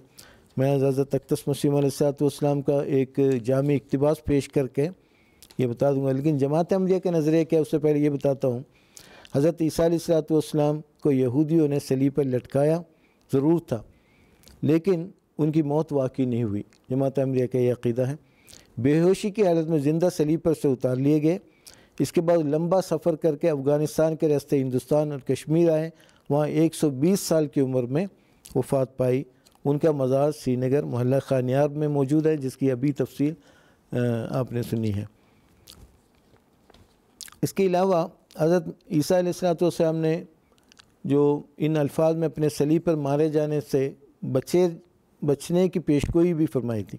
میں حضرت اقدس مسیح علیہ السلام کا ایک جامع اقتباس پیش کر کے یہ بتا دوں گا، لیکن جماعت احمدیہ کے نظریے کیا اس سے پہلے یہ بتاتا ہوں۔ حضرت عیسیٰ علیہ الصلوۃ والسلام کو یہودیوں نے صلیب پر لٹکایا ضرور تھا، لیکن ان کی موت واقعی نہیں ہوئی۔ جماعت احمدیہ کا یہ عقیدہ ہے۔ بے ہوشی کی حالت میں زندہ صلیب پر سے اتار لیے گئے۔ اس کے بعد لمبا سفر کر کے افغانستان کے راستے ہندوستان اور کشمیر آئے، وہاں 120 سال کی عمر میں وفات پائی۔ ان کا مزار سری نگر محلہ خانیار میں موجود ہے، جس کی ابھی تفصیل آپ نے سنی ہے۔ اس کے علاوہ حضرت عیسیٰ علیہ الصلوۃ والسلام نے جو ان الفاظ میں اپنے صلیب پر مارے جانے سے بچنے کی پیشگوئی بھی فرمائی تھی۔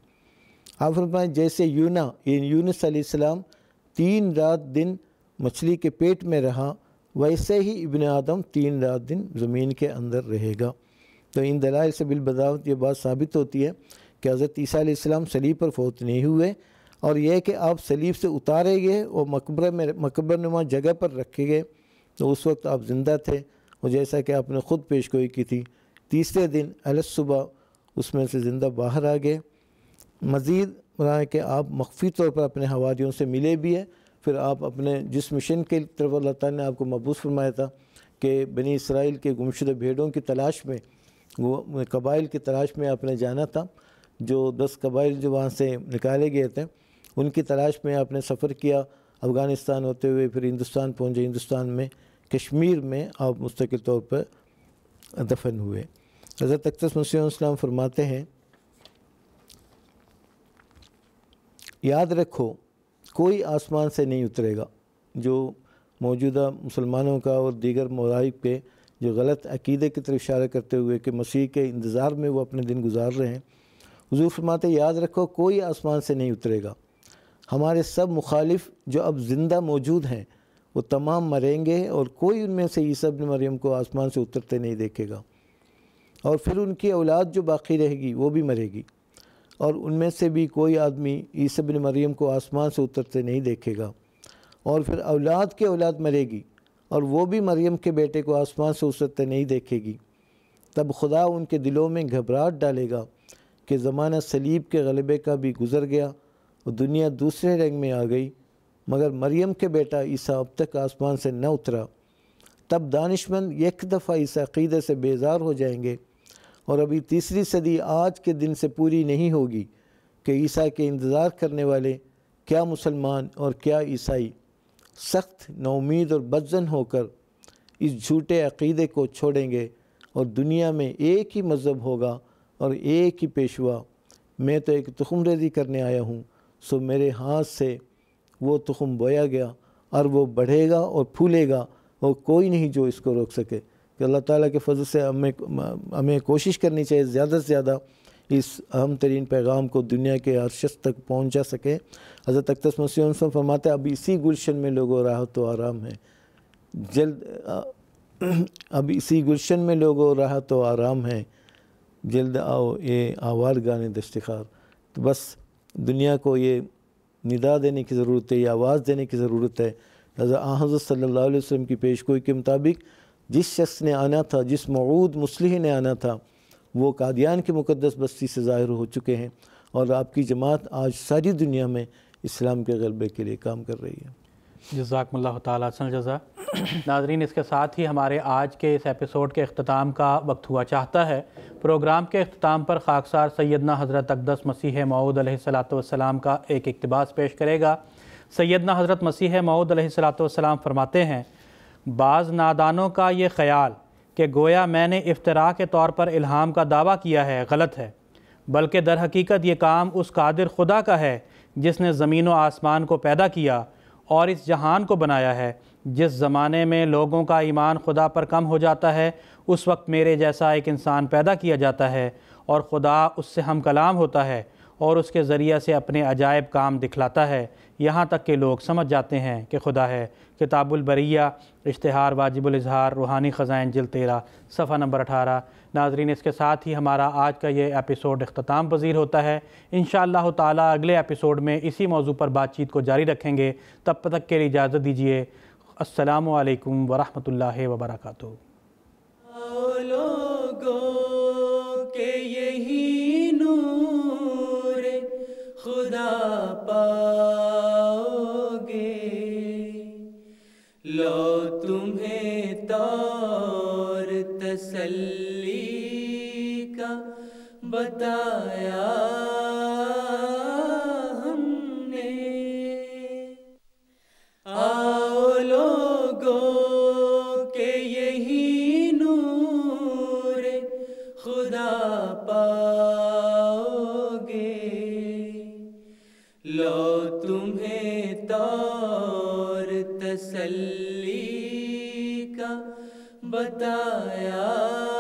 آپ فرمائیں جیسے یونس علیہ السلام 3 رات دن مچھلی کے پیٹ میں رہا، ویسے ہی ابن آدم 3 رات دن زمین کے اندر رہے گا۔ تو ان دلائل سے بالبداہت یہ بات ثابت ہوتی ہے کہ حضرت عیسیٰ علیہ السلام صلیب پر فوت نہیں ہوئے، اور یہ کہ آپ صلیب سے اتارے گئے اور مقبرہ نما جگہ پر رکھے گئے تو اس وقت آپ زندہ تھے، اور جیسا کہ آپ نے خود پیشگوئی کی تھی، تیسرے دن صبح اس میں سے زندہ باہر آ گئے۔ مزید رہا ہے کہ آپ مخفی طور پر اپنے حواریوں سے ملے بھی ہیں۔ پھر آپ اپنے جس مشن کے طرف اللہ تعالیٰ نے آپ کو مبعوث فرمایا تھا کہ بنی اسرائیل کے گمشدہ بھیڑوں کی تلاش میں، وہ قبائل کی تلاش میں آپ نے جانا تھا، جو 10 قبائل جو وہاں سے نکالے گئے تھے ان کی تلاش میں آپ نے سفر کیا، افغانستان ہوتے ہوئے پھر ہندوستان پہنچے۔ ہندوستان میں کشمیر میں آپ مستقل طور پر دفن ہوئے۔ حضرت اقدس مسیح علیہ السلام فرماتے ہیں، یاد رکھو کوئی آسمان سے نہیں اترے گا۔ جو موجودہ مسلمانوں کا اور دیگر مذاہب پہ جو غلط عقیدے کی طرف اشارہ کرتے ہوئے کہ مسیح کے انتظار میں وہ اپنے دن گزار رہے ہیں، حضور فرماتے ہیں یاد رکھو کوئی آسمان سے نہیں اترے گا۔ ہمارے سب مخالف جو اب زندہ موجود ہیں وہ تمام مریں گے، اور کوئی ان میں سے عیسیٰ ابن مریم کو آسمان سے اترتے نہیں دیکھے گا، اور پھر ان کی اولاد جو باقی رہے گی وہ بھی مرے گی، اور ان میں سے بھی کوئی آدمی عیسیٰ ابن مریم کو آسمان سے اترتے نہیں دیکھے گا، اور پھر اولاد کے اولاد مرے گی، اور وہ بھی مریم کے بیٹے کو آسمان سے اترتے نہیں دیکھے گی۔ تب خدا ان کے دلوں میں گھبراہٹ ڈالے گا کہ زمانہ صلیب کے غلبے کا بھی گزر گیا اور دنیا دوسرے رنگ میں آ گئی، مگر مریم کے بیٹا عیسیٰ اب تک آسمان سے نہ اترا۔ تب دانشمند یک دفعہ اس عقیدے سے بیزار ہو جائیں گے، اور ابھی تیسری صدی آج کے دن سے پوری نہیں ہوگی کہ عیسیٰ کے انتظار کرنے والے کیا مسلمان اور کیا عیسائی سخت نومید اور بدظن ہو کر اس جھوٹے عقیدے کو چھوڑیں گے، اور دنیا میں ایک ہی مذہب ہوگا اور ایک ہی پیشوا۔ میں تو ایک تخم ریزی کرنے آیا ہوں، سو میرے ہاتھ سے وہ تخم بویا گیا، اور وہ بڑھے گا اور پھولے گا، اور کوئی نہیں جو اس کو روک سکے۔ کہ اللہ تعالیٰ کے فضل سے ہمیں کوشش کرنی چاہیے زیادہ سے زیادہ اس اہم ترین پیغام کو دنیا کے ہر شخص تک پہنچا سکے۔ حضرت اقدس مسیح علیہ السلام فرماتے ہیں اب اسی گلشن میں لوگوں راحت و آرام ہے، اب اسی گلشن میں لوگوں راحت و آرام ہے، جلد آؤ یہ آوار گانے دستخار۔ تو بس دنیا کو یہ ندا دینے کی ضرورت ہے، یہ آواز دینے کی ضرورت ہے۔ حضرت صلی اللہ علیہ وسلم کی پیشگوئی کے مطابق جس شخص نے آنا تھا، جس موعود مصلح نے آنا تھا، وہ قادیان کی مقدس بستی سے ظاہر ہو چکے ہیں، اور آپ کی جماعت آج ساری دنیا میں اسلام کے غلبے کے لیے کام کر رہی ہے۔ جزاکم اللہ تعالیٰ احسن جزا۔ ناظرین، اس کے ساتھ ہی ہمارے آج کے اس ایپیسوڈ کے اختتام کا وقت ہوا چاہتا ہے۔ پروگرام کے اختتام پر خاکسار سیدنا حضرت اقدس مسیح موعود علیہ السلام کا ایک اقتباس پیش کرے گا۔ سیدنا حضرت مسیح موعود علیہ السلام فرماتے ہیں، بعض نادانوں کا یہ خیال کہ گویا میں نے افتراء کے طور پر الہام کا دعویٰ کیا ہے غلط ہے، بلکہ در حقیقت یہ کام اس قادر خدا کا ہے جس نے زمین و آسمان کو پیدا کیا اور اس جہان کو بنایا ہے۔ جس زمانے میں لوگوں کا ایمان خدا پر کم ہو جاتا ہے، اس وقت میرے جیسا ایک انسان پیدا کیا جاتا ہے، اور خدا اس سے ہم کلام ہوتا ہے اور اس کے ذریعے سے اپنے عجائب کام دکھلاتا ہے، یہاں تک کہ لوگ سمجھ جاتے ہیں کہ خدا ہے۔ کتاب البریہ، اشتہار واجب الاظہار، روحانی خزائن، جلد 13، صفحہ نمبر 18۔ ناظرین، اس کے ساتھ ہی ہمارا آج کا یہ ایپیسوڈ اختتام پذیر ہوتا ہے۔ انشاءاللہ تعالیٰ اگلے ایپیسوڈ میں اسی موضوع پر بات چیت کو جاری رکھیں گے۔ تب تک کے لیے اجازت دیجیے۔ السلام علیکم ورحمۃ اللہ وبرکاتہ۔ لوگوں کے یہی نور خدا پاؤ گے، لو تمہیں تسلی کا بتایا ہم نے۔ آؤ لوگوں کہ یہی نور خدا پاؤ گے، لو تمہیں طور تسلی کا بتایا